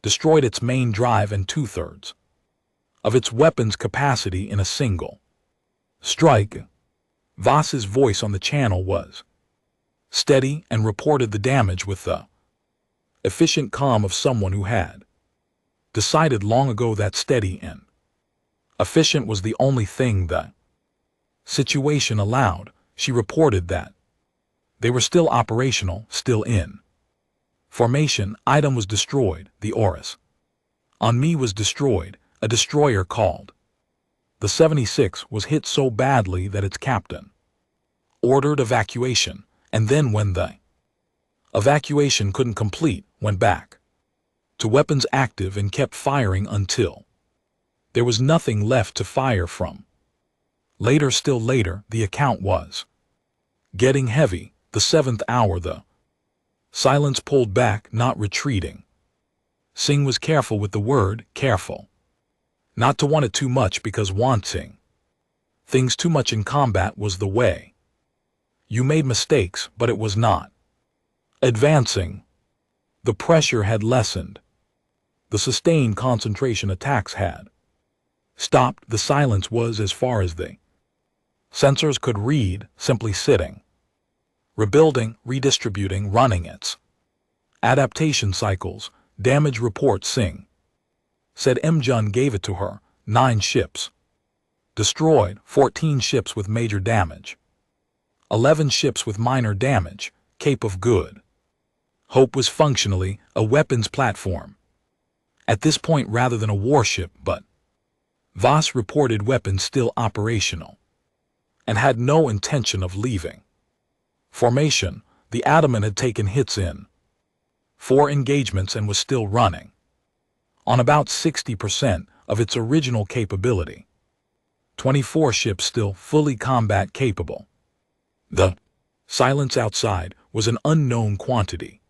destroyed its main drive and 2/3 of its weapons capacity in a single strike. Voss's voice on the channel was steady and reported the damage with the efficient calm of someone who had decided long ago that steady and efficient was the only thing the situation allowed. She reported that they were still operational, still in formation. Item was destroyed. The Oris on me was destroyed. A destroyer called the 76 was hit so badly that its captain ordered evacuation, and then when the evacuation couldn't complete, went back to weapons active and kept firing until there was nothing left to fire from. Later, still later, the account was getting heavy. The 7th hour, the silence pulled back, not retreating. Singh was careful with the word, careful. Not to want it too much, because wanting things too much in combat was the way. You made mistakes, but it was not advancing. The pressure had lessened. The sustained concentration attacks had stopped. The silence was, as far as the sensors could read, simply sitting, rebuilding, redistributing, running its adaptation cycles. Damage report, Singh said. Mjun gave it to her. 9 ships destroyed, 14 ships with major damage, 11 ships with minor damage. Cape of Good Hope was functionally a weapons platform at this point rather than a warship, but Voss reported weapons still operational and had no intention of leaving formation. The Adamant had taken hits in 4 engagements and was still running on about 60% of its original capability. 24 ships still fully combat capable. The silence outside was an unknown quantity,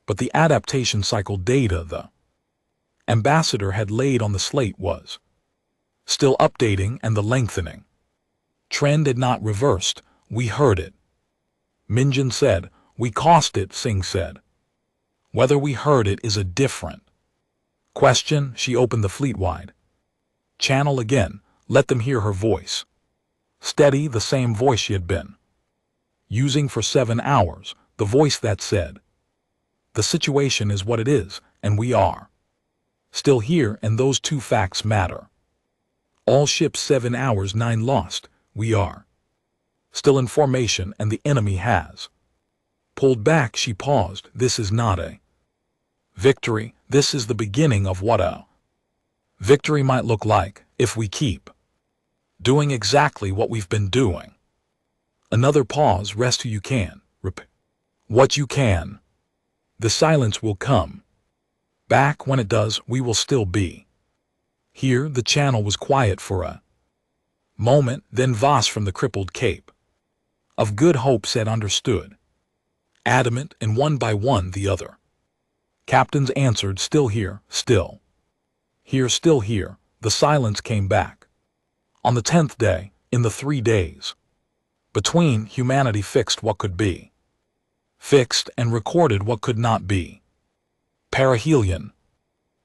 but the adaptation cycle data the ambassador had laid on the slate was still updating, and the lengthening trend had not reversed. We heard it, Minjun said. We caused it, Singh said. Whether we heard it is a different question. She opened the fleet-wide channel again. Let them hear her voice. Steady, the same voice she had been using for 7 hours, the voice that said, the situation is what it is, and we are still here, and those 2 facts matter. All ships 7 hours, 9 lost. We are still in formation, and the enemy has pulled back. She paused. This is not a victory. This is the beginning of what a victory might look like if we keep doing exactly what we've been doing. Another pause. Rest who you can. Repeat what you can. The silence will come back. When it does, we will still be here. The channel was quiet for a moment. Then Voss from the crippled Cape of Good Hope said, understood. Adamant, and one by one the other Captains answered, still here, still here, still here. The silence came back. On the 10th day, in the 3 days between, humanity fixed what could be, fixed and recorded what could not be. Perihelion.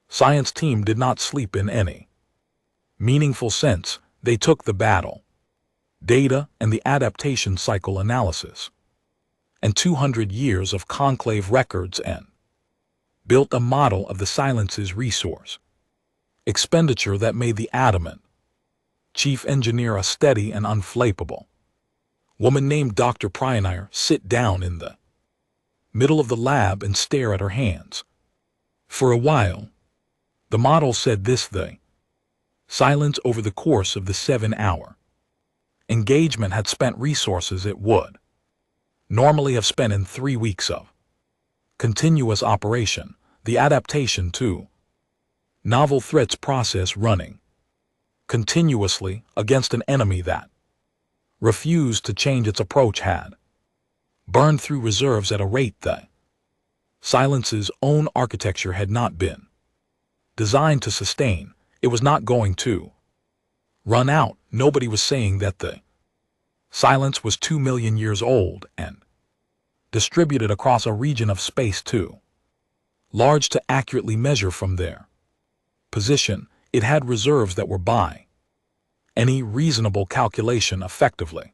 Science team did not sleep in any meaningful sense. They took the battle, data and the adaptation cycle analysis, and 200 years of conclave records and built a model of the silence's resource expenditure that made the adamant chief engineer a steady and unflappable woman named Dr. Pioneer sit down in the middle of the lab and stare at her hands. For a while, the model said this: the silence over the course of the 7-hour engagement had spent resources it would normally have spent in 3 weeks of continuous operation, the adaptation to novel threats process running continuously against an enemy that refused to change its approach had burned through reserves at a rate the silence's own architecture had not been designed to sustain. It was not going to run out. Nobody was saying that the silence was 2 million years old and distributed across a region of space too large to accurately measure from their position. It had reserves that were by any reasonable calculation effectively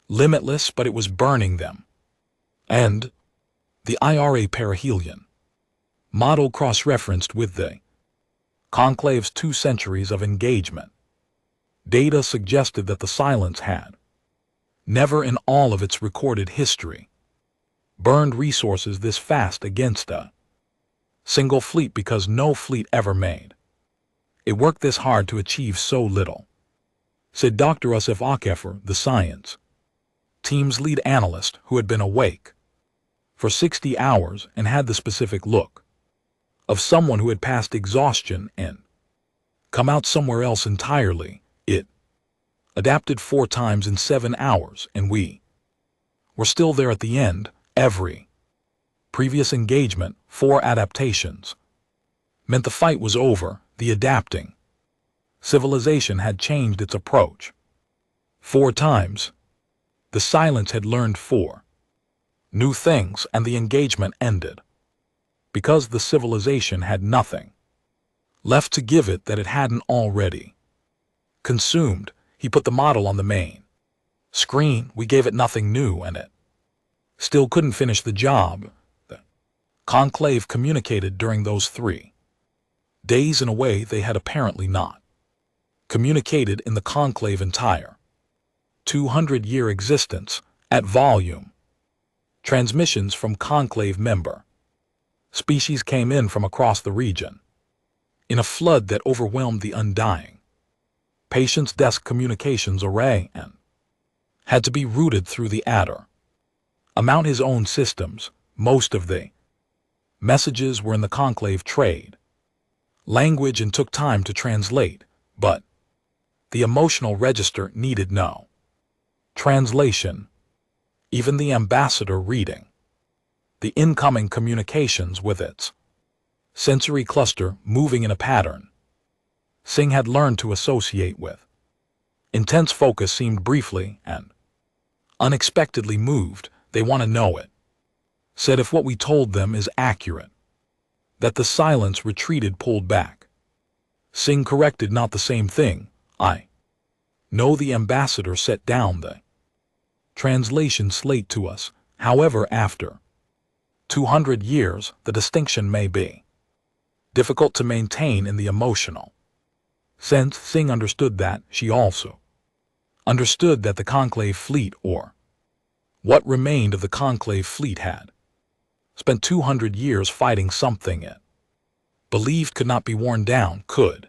limitless, but it was burning them. And the IRA perihelion model cross-referenced with the conclave's 2 centuries of engagement data suggested that the silence had never in all of its recorded history burned resources this fast against a single fleet, because no fleet ever made it worked this hard to achieve so little, said Dr. Asif Akefer, the science team's lead analyst, who had been awake for 60 hours and had the specific look of someone who had passed exhaustion and come out somewhere else entirely. It adapted 4 times in 7 hours, and we were still there at the end. Every previous engagement, 4 adaptations, meant the fight was over. The adapting civilization had changed its approach 4 times. The silence had learned 4 new things, and the engagement ended because the civilization had nothing left to give it that it hadn't already consumed. He put the model on the main screen. We gave it nothing new, and it still couldn't finish the job. The conclave communicated during those 3 days in a way they had apparently not communicated in the conclave entire 200-year existence. At volume transmissions from conclave member species came in from across the region in a flood that overwhelmed the undying patient's desk communications array and had to be routed through the adder amount his own systems. Most of the messages were in the conclave trade language and took time to translate, but the emotional register needed no translation. Even the ambassador reading the incoming communications with its sensory cluster moving in a pattern Singh had learned to associate with intense focus seemed briefly and unexpectedly moved. They want to know it, said, if what we told them is accurate. That the silence retreated, pulled back. Singh corrected, not the same thing. I know. The ambassador set down the translation slate to us. However, after 200 years, the distinction may be difficult to maintain in the emotional sense. Singh understood that. She also understood that the conclave fleet, or what remained of the conclave fleet, had spent 200 years fighting something it believed could not be worn down, could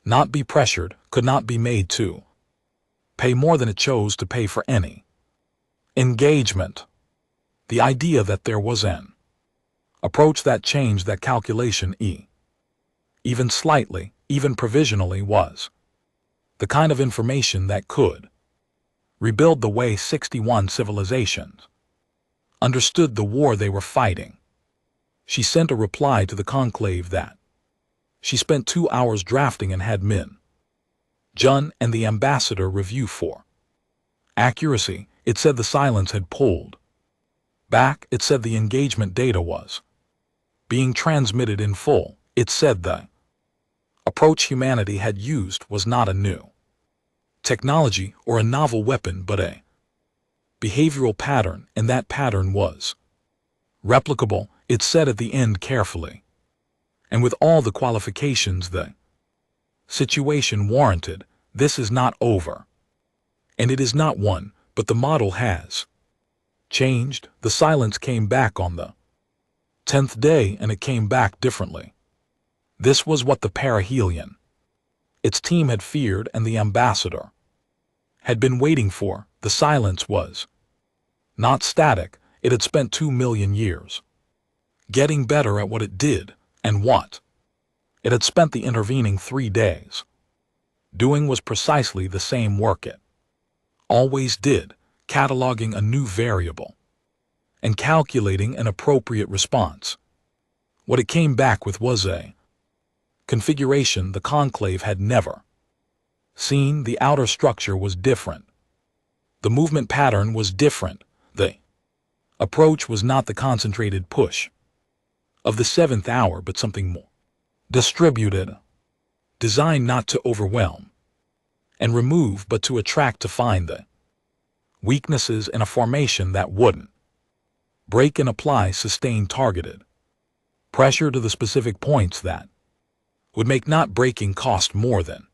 not be pressured, could not be made to pay more than it chose to pay for any engagement. The idea that there was an approach that changed that calculation even slightly, even provisionally, was the kind of information that could rebuild the way 61 civilizations understood the war they were fighting. She sent a reply to the conclave that she spent 2 hours drafting and had Min Jun and the ambassador review for accuracy. It said the silence had pulled back. It said the engagement data was being transmitted in full. It said the approach humanity had used was not a new technology or a novel weapon but a behavioral pattern, and that pattern was replicable. It said at the end carefully, and with all the qualifications the situation warranted. This is not over, and it is not one, but the model has changed. The silence came back on the 10th day, and it came back differently. This was what the perihelion, its team had feared and the ambassador had been waiting for. The silence was not static. It had spent 2 million years getting better at what it did, and what it had spent the intervening 3 days doing was precisely the same work it always did, cataloging a new variable and calculating an appropriate response. What it came back with was a configuration the conclave had never seen. The outer structure was different. The movement pattern was different. The approach was not the concentrated push of the 7th hour, but something more distributed, designed not to overwhelm and remove, but to attract, to find the weaknesses in a formation that wouldn't break and apply sustained targeted pressure to the specific points that would make not breaking cost more than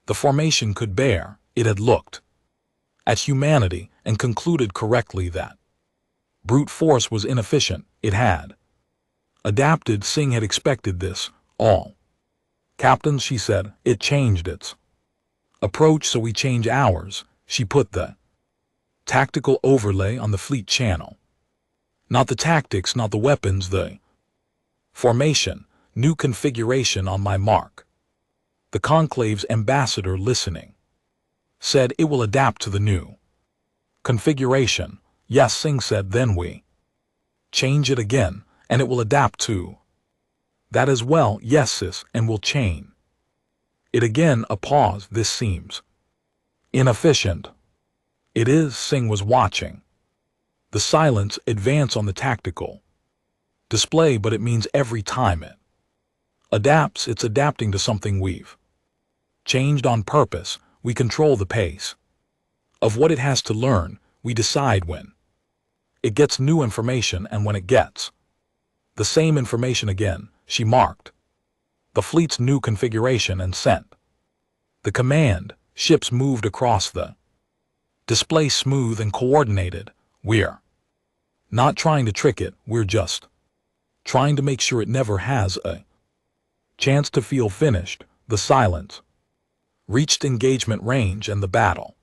the formation could bear. It had looked at humanity and concluded correctly that brute force was inefficient. It had adapted. Singh had expected this. All captains, she said. It changed its approach, so we change ours. She put the tactical overlay on the fleet channel. Not the tactics, not the weapons, the formation, new configuration on my mark. The conclave's ambassador, listening, said it will adapt to the new configuration. Yes, Singh said, then we change it again, and it will adapt to that as well. Yes, sis, and we'll chain it again. A pause. This seems inefficient. It is. Singh was watching the silence advance on the tactical display, but it means every time it adapts, it's adapting to something we've changed on purpose. We control the pace of what it has to learn. We decide when it gets new information and when it gets the same information again. She marked the fleet's new configuration and sent the command. Ships moved across the display smooth and coordinated. We're not trying to trick it, we're just trying to make sure it never has a chance to feel finished. The silence reached engagement range and the battle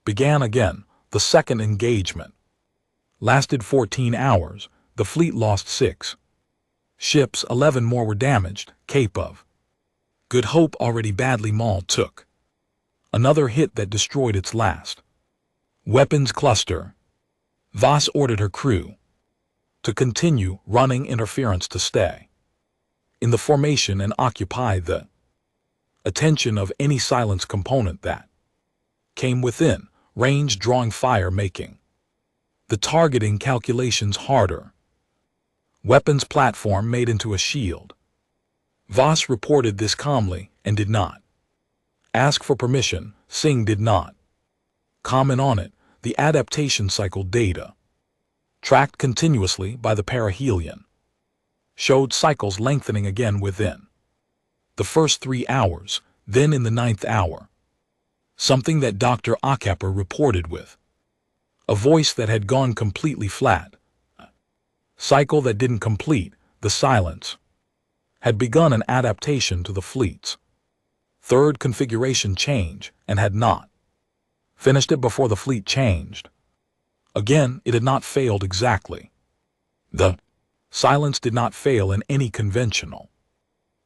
began again. The second engagement lasted 14 hours. The fleet lost 6 ships, 11 more were damaged. Cape of Good Hope, already badly mauled, took another hit that destroyed its last weapons cluster. Voss ordered her crew to continue running interference to stay in the formation and occupy the attention of any silence component that came within range, drawing fire, making the targeting calculations harder. Weapons platform made into a shield. Voss reported this calmly and did not ask for permission. Singh did not comment on it. The adaptation cycle data, tracked continuously by the perihelion, showed cycles lengthening again within the first 3 hours, then in the 9th hour. Something that Dr. Akapper reported with a voice that had gone completely flat. Cycle that didn't complete. The silence had begun an adaptation to the fleet's third configuration change and had not finished it before the fleet changed. Again, it had not failed exactly. The silence did not fail in any conventional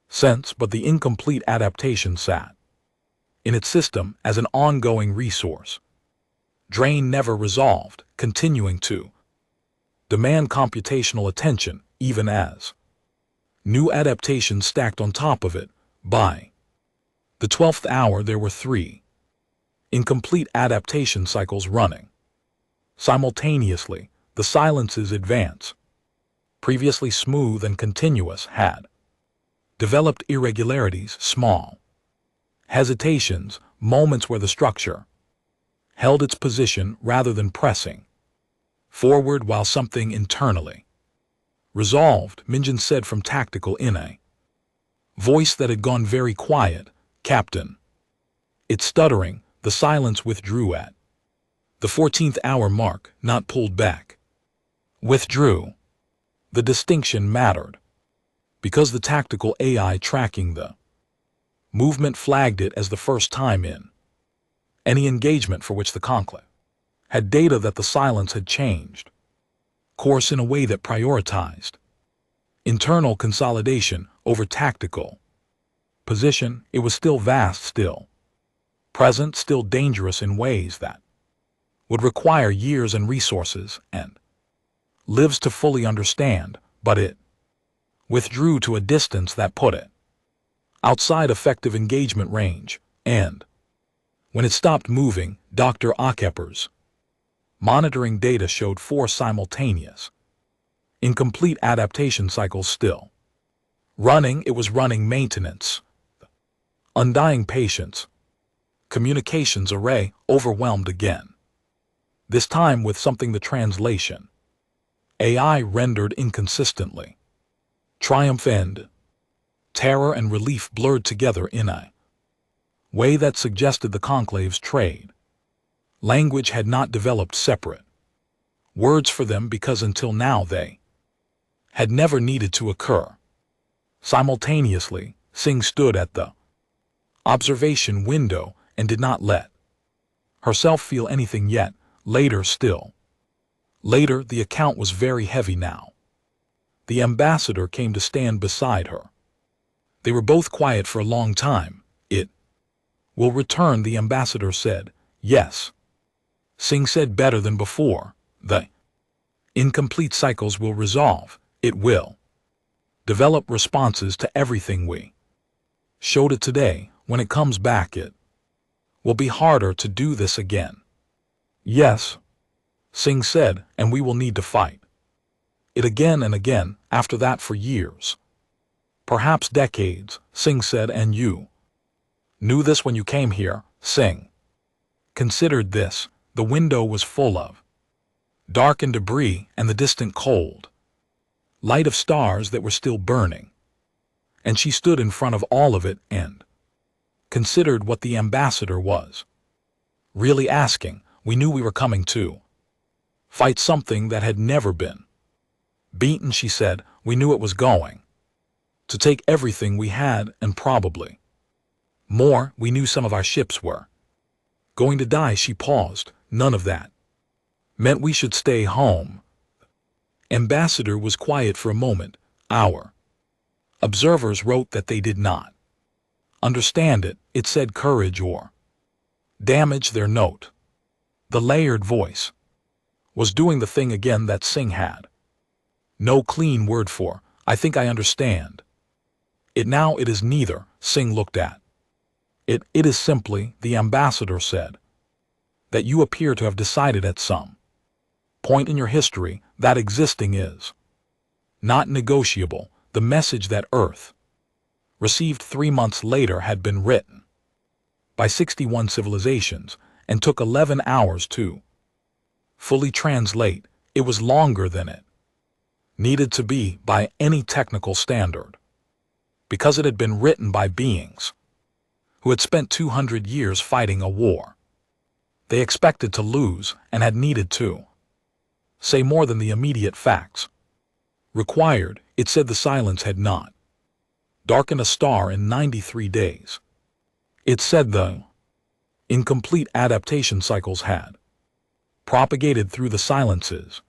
sense, but the incomplete adaptation sat in its system as an ongoing resource drain never resolved, continuing to demand computational attention. even as new adaptations stacked on top of it. By the 12th hour there were 3 incomplete adaptation cycles running. Simultaneously, the silences advance, previously smooth and continuous, had developed irregularities, small hesitations, moments where the structure held its position rather than pressing forward while something internally resolved, Minjin said from tactical in a voice that had gone very quiet. Captain. It's stuttering. The silence withdrew at the 14th hour mark, not pulled back. Withdrew. The distinction mattered, because the tactical AI tracking the movement flagged it as the first time in any engagement for which the conclave had data that the silence had changed course in a way that prioritized internal consolidation over tactical position. It was still vast, still present, still dangerous in ways that would require years and resources and lives to fully understand, but it withdrew to a distance that put it outside effective engagement range, and when it stopped moving, Dr. Akepper's monitoring data showed 4 simultaneous, incomplete adaptation cycles still running. It was running maintenance, undying patience, communications array, overwhelmed again, this time with something the translation AI rendered inconsistently. Triumph and terror and relief blurred together in a way that suggested the conclave's trade language had not developed separate words for them, because until now they had never needed to occur simultaneously. Singh stood at the observation window and did not let herself feel anything yet. Later, still later, the account was very heavy now. The ambassador came to stand beside her. They were both quiet for a long time. It will return, the ambassador said. Yes, Singh said, better than before. The incomplete cycles will resolve. It will develop responses to everything we showed it today. When it comes back, it will be harder to do this again. Yes, Singh said, and we will need to fight it again and again after that for years. Perhaps decades, Singh said, and you knew this when you came here. Singh considered this. The window was full of dark and debris and the distant cold light of stars that were still burning. And she stood in front of all of it and considered what the ambassador was really asking. We knew we were coming to fight something that had never been beaten, she said. We knew it was going to take everything we had and probably more. We knew some of our ships were going to die. She paused. None of that meant we should stay home. Ambassador was quiet for a moment. Our observers wrote that they did not understand it. It said courage or damage. Their note, the layered voice, was doing the thing again that Singh had no clean word for. I think I understand it now. It is neither. Singh looked at it. It is simply, the ambassador said, that you appear to have decided at some point in your history that existing is not negotiable. The message that Earth received 3 months later had been written by 61 civilizations and took 11 hours to fully translate. It was longer than it needed to be by any technical standard, because it had been written by beings who had spent 200 years fighting a war they expected to lose and had needed to say more than the immediate facts required. It said the silence had not darkened a star in 93 days. It said the incomplete adaptation cycles had propagated through the silences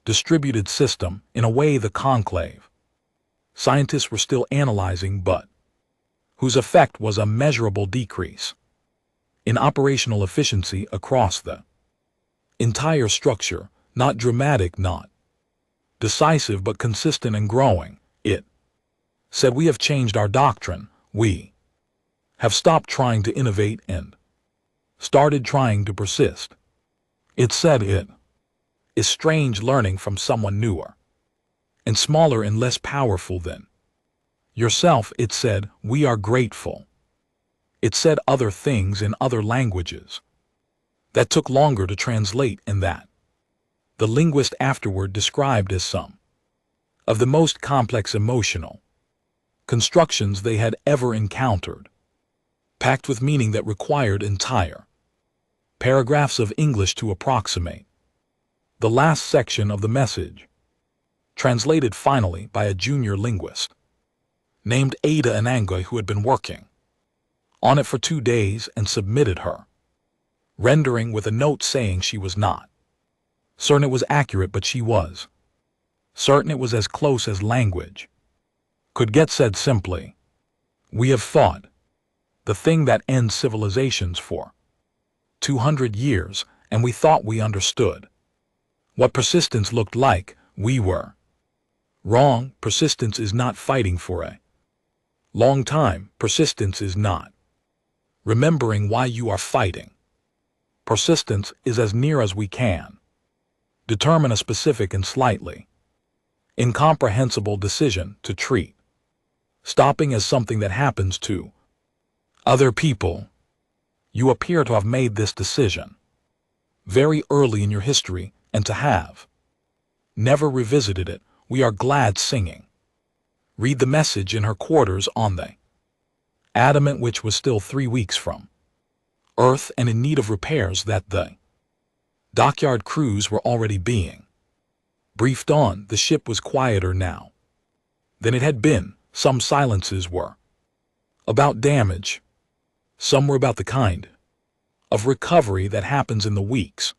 distributed system in a way the conclave scientists were still analyzing, but whose effect was a measurable decrease in operational efficiency across the entire structure. Not dramatic, not decisive but consistent and growing. It said, we have changed our doctrine. We have stopped trying to innovate and started trying to persist. It said it is strange learning from someone newer and smaller and less powerful than yourself. It said, we are grateful. It said other things in other languages that took longer to translate, and that the linguist afterward described as some of the most complex emotional constructions they had ever encountered, packed with meaning that required entire paragraphs of English to approximate. The last section of the message, translated finally by a junior linguist named Ada Anangwe, who had been working on it for 2 days, and submitted her rendering with a note saying she was not certain it was accurate, but she was certain it was as close as language could get, said simply, we have fought the thing that ends civilizations for 200 years, and we thought we understood what persistence looked like. We were wrong. Persistence is not fighting for a long time. Persistence is not remembering why you are fighting. Persistence is, as near as we can, determine a specific and slightly incomprehensible decision to treat stopping as something that happens to other people. You appear to have made this decision very early in your history, and to have never revisited it. We are glad singing. Read the message in her quarters on the Adamant, which was still 3 weeks from Earth and in need of repairs, that the dockyard crews were already being briefed on. The ship was quieter now than it had been. Some silences were about damage. Some were about the kind of recovery that happens in the weeks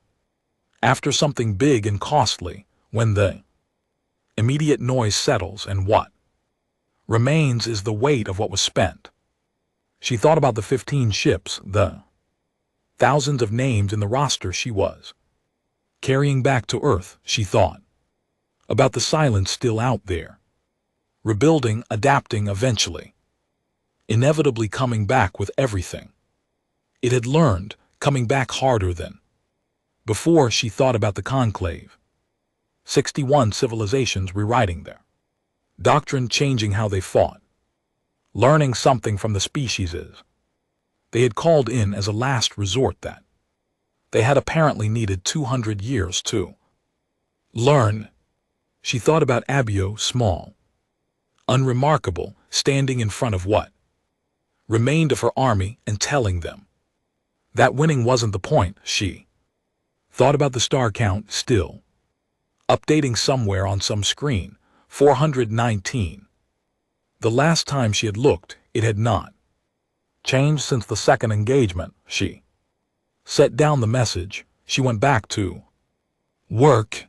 after something big and costly, when the immediate noise settles and what remains is the weight of what was spent. She thought about the 15 ships, the thousands of names in the roster she was carrying back to Earth. She thought about the silence still out there, rebuilding, adapting, eventually, inevitably coming back with everything it had learned, coming back harder than before. She thought about the conclave, 61 civilizations rewriting their doctrine, changing how they fought, learning something from the species they had called in as a last resort that they had apparently needed 200 years to learn. She thought about Abio, small, unremarkable, standing in front of what remained of her army and telling them that winning wasn't the point. She thought about the star count, still updating somewhere on some screen, 419. The last time she had looked, it had not changed since the second engagement. She set down the message. She went back to work.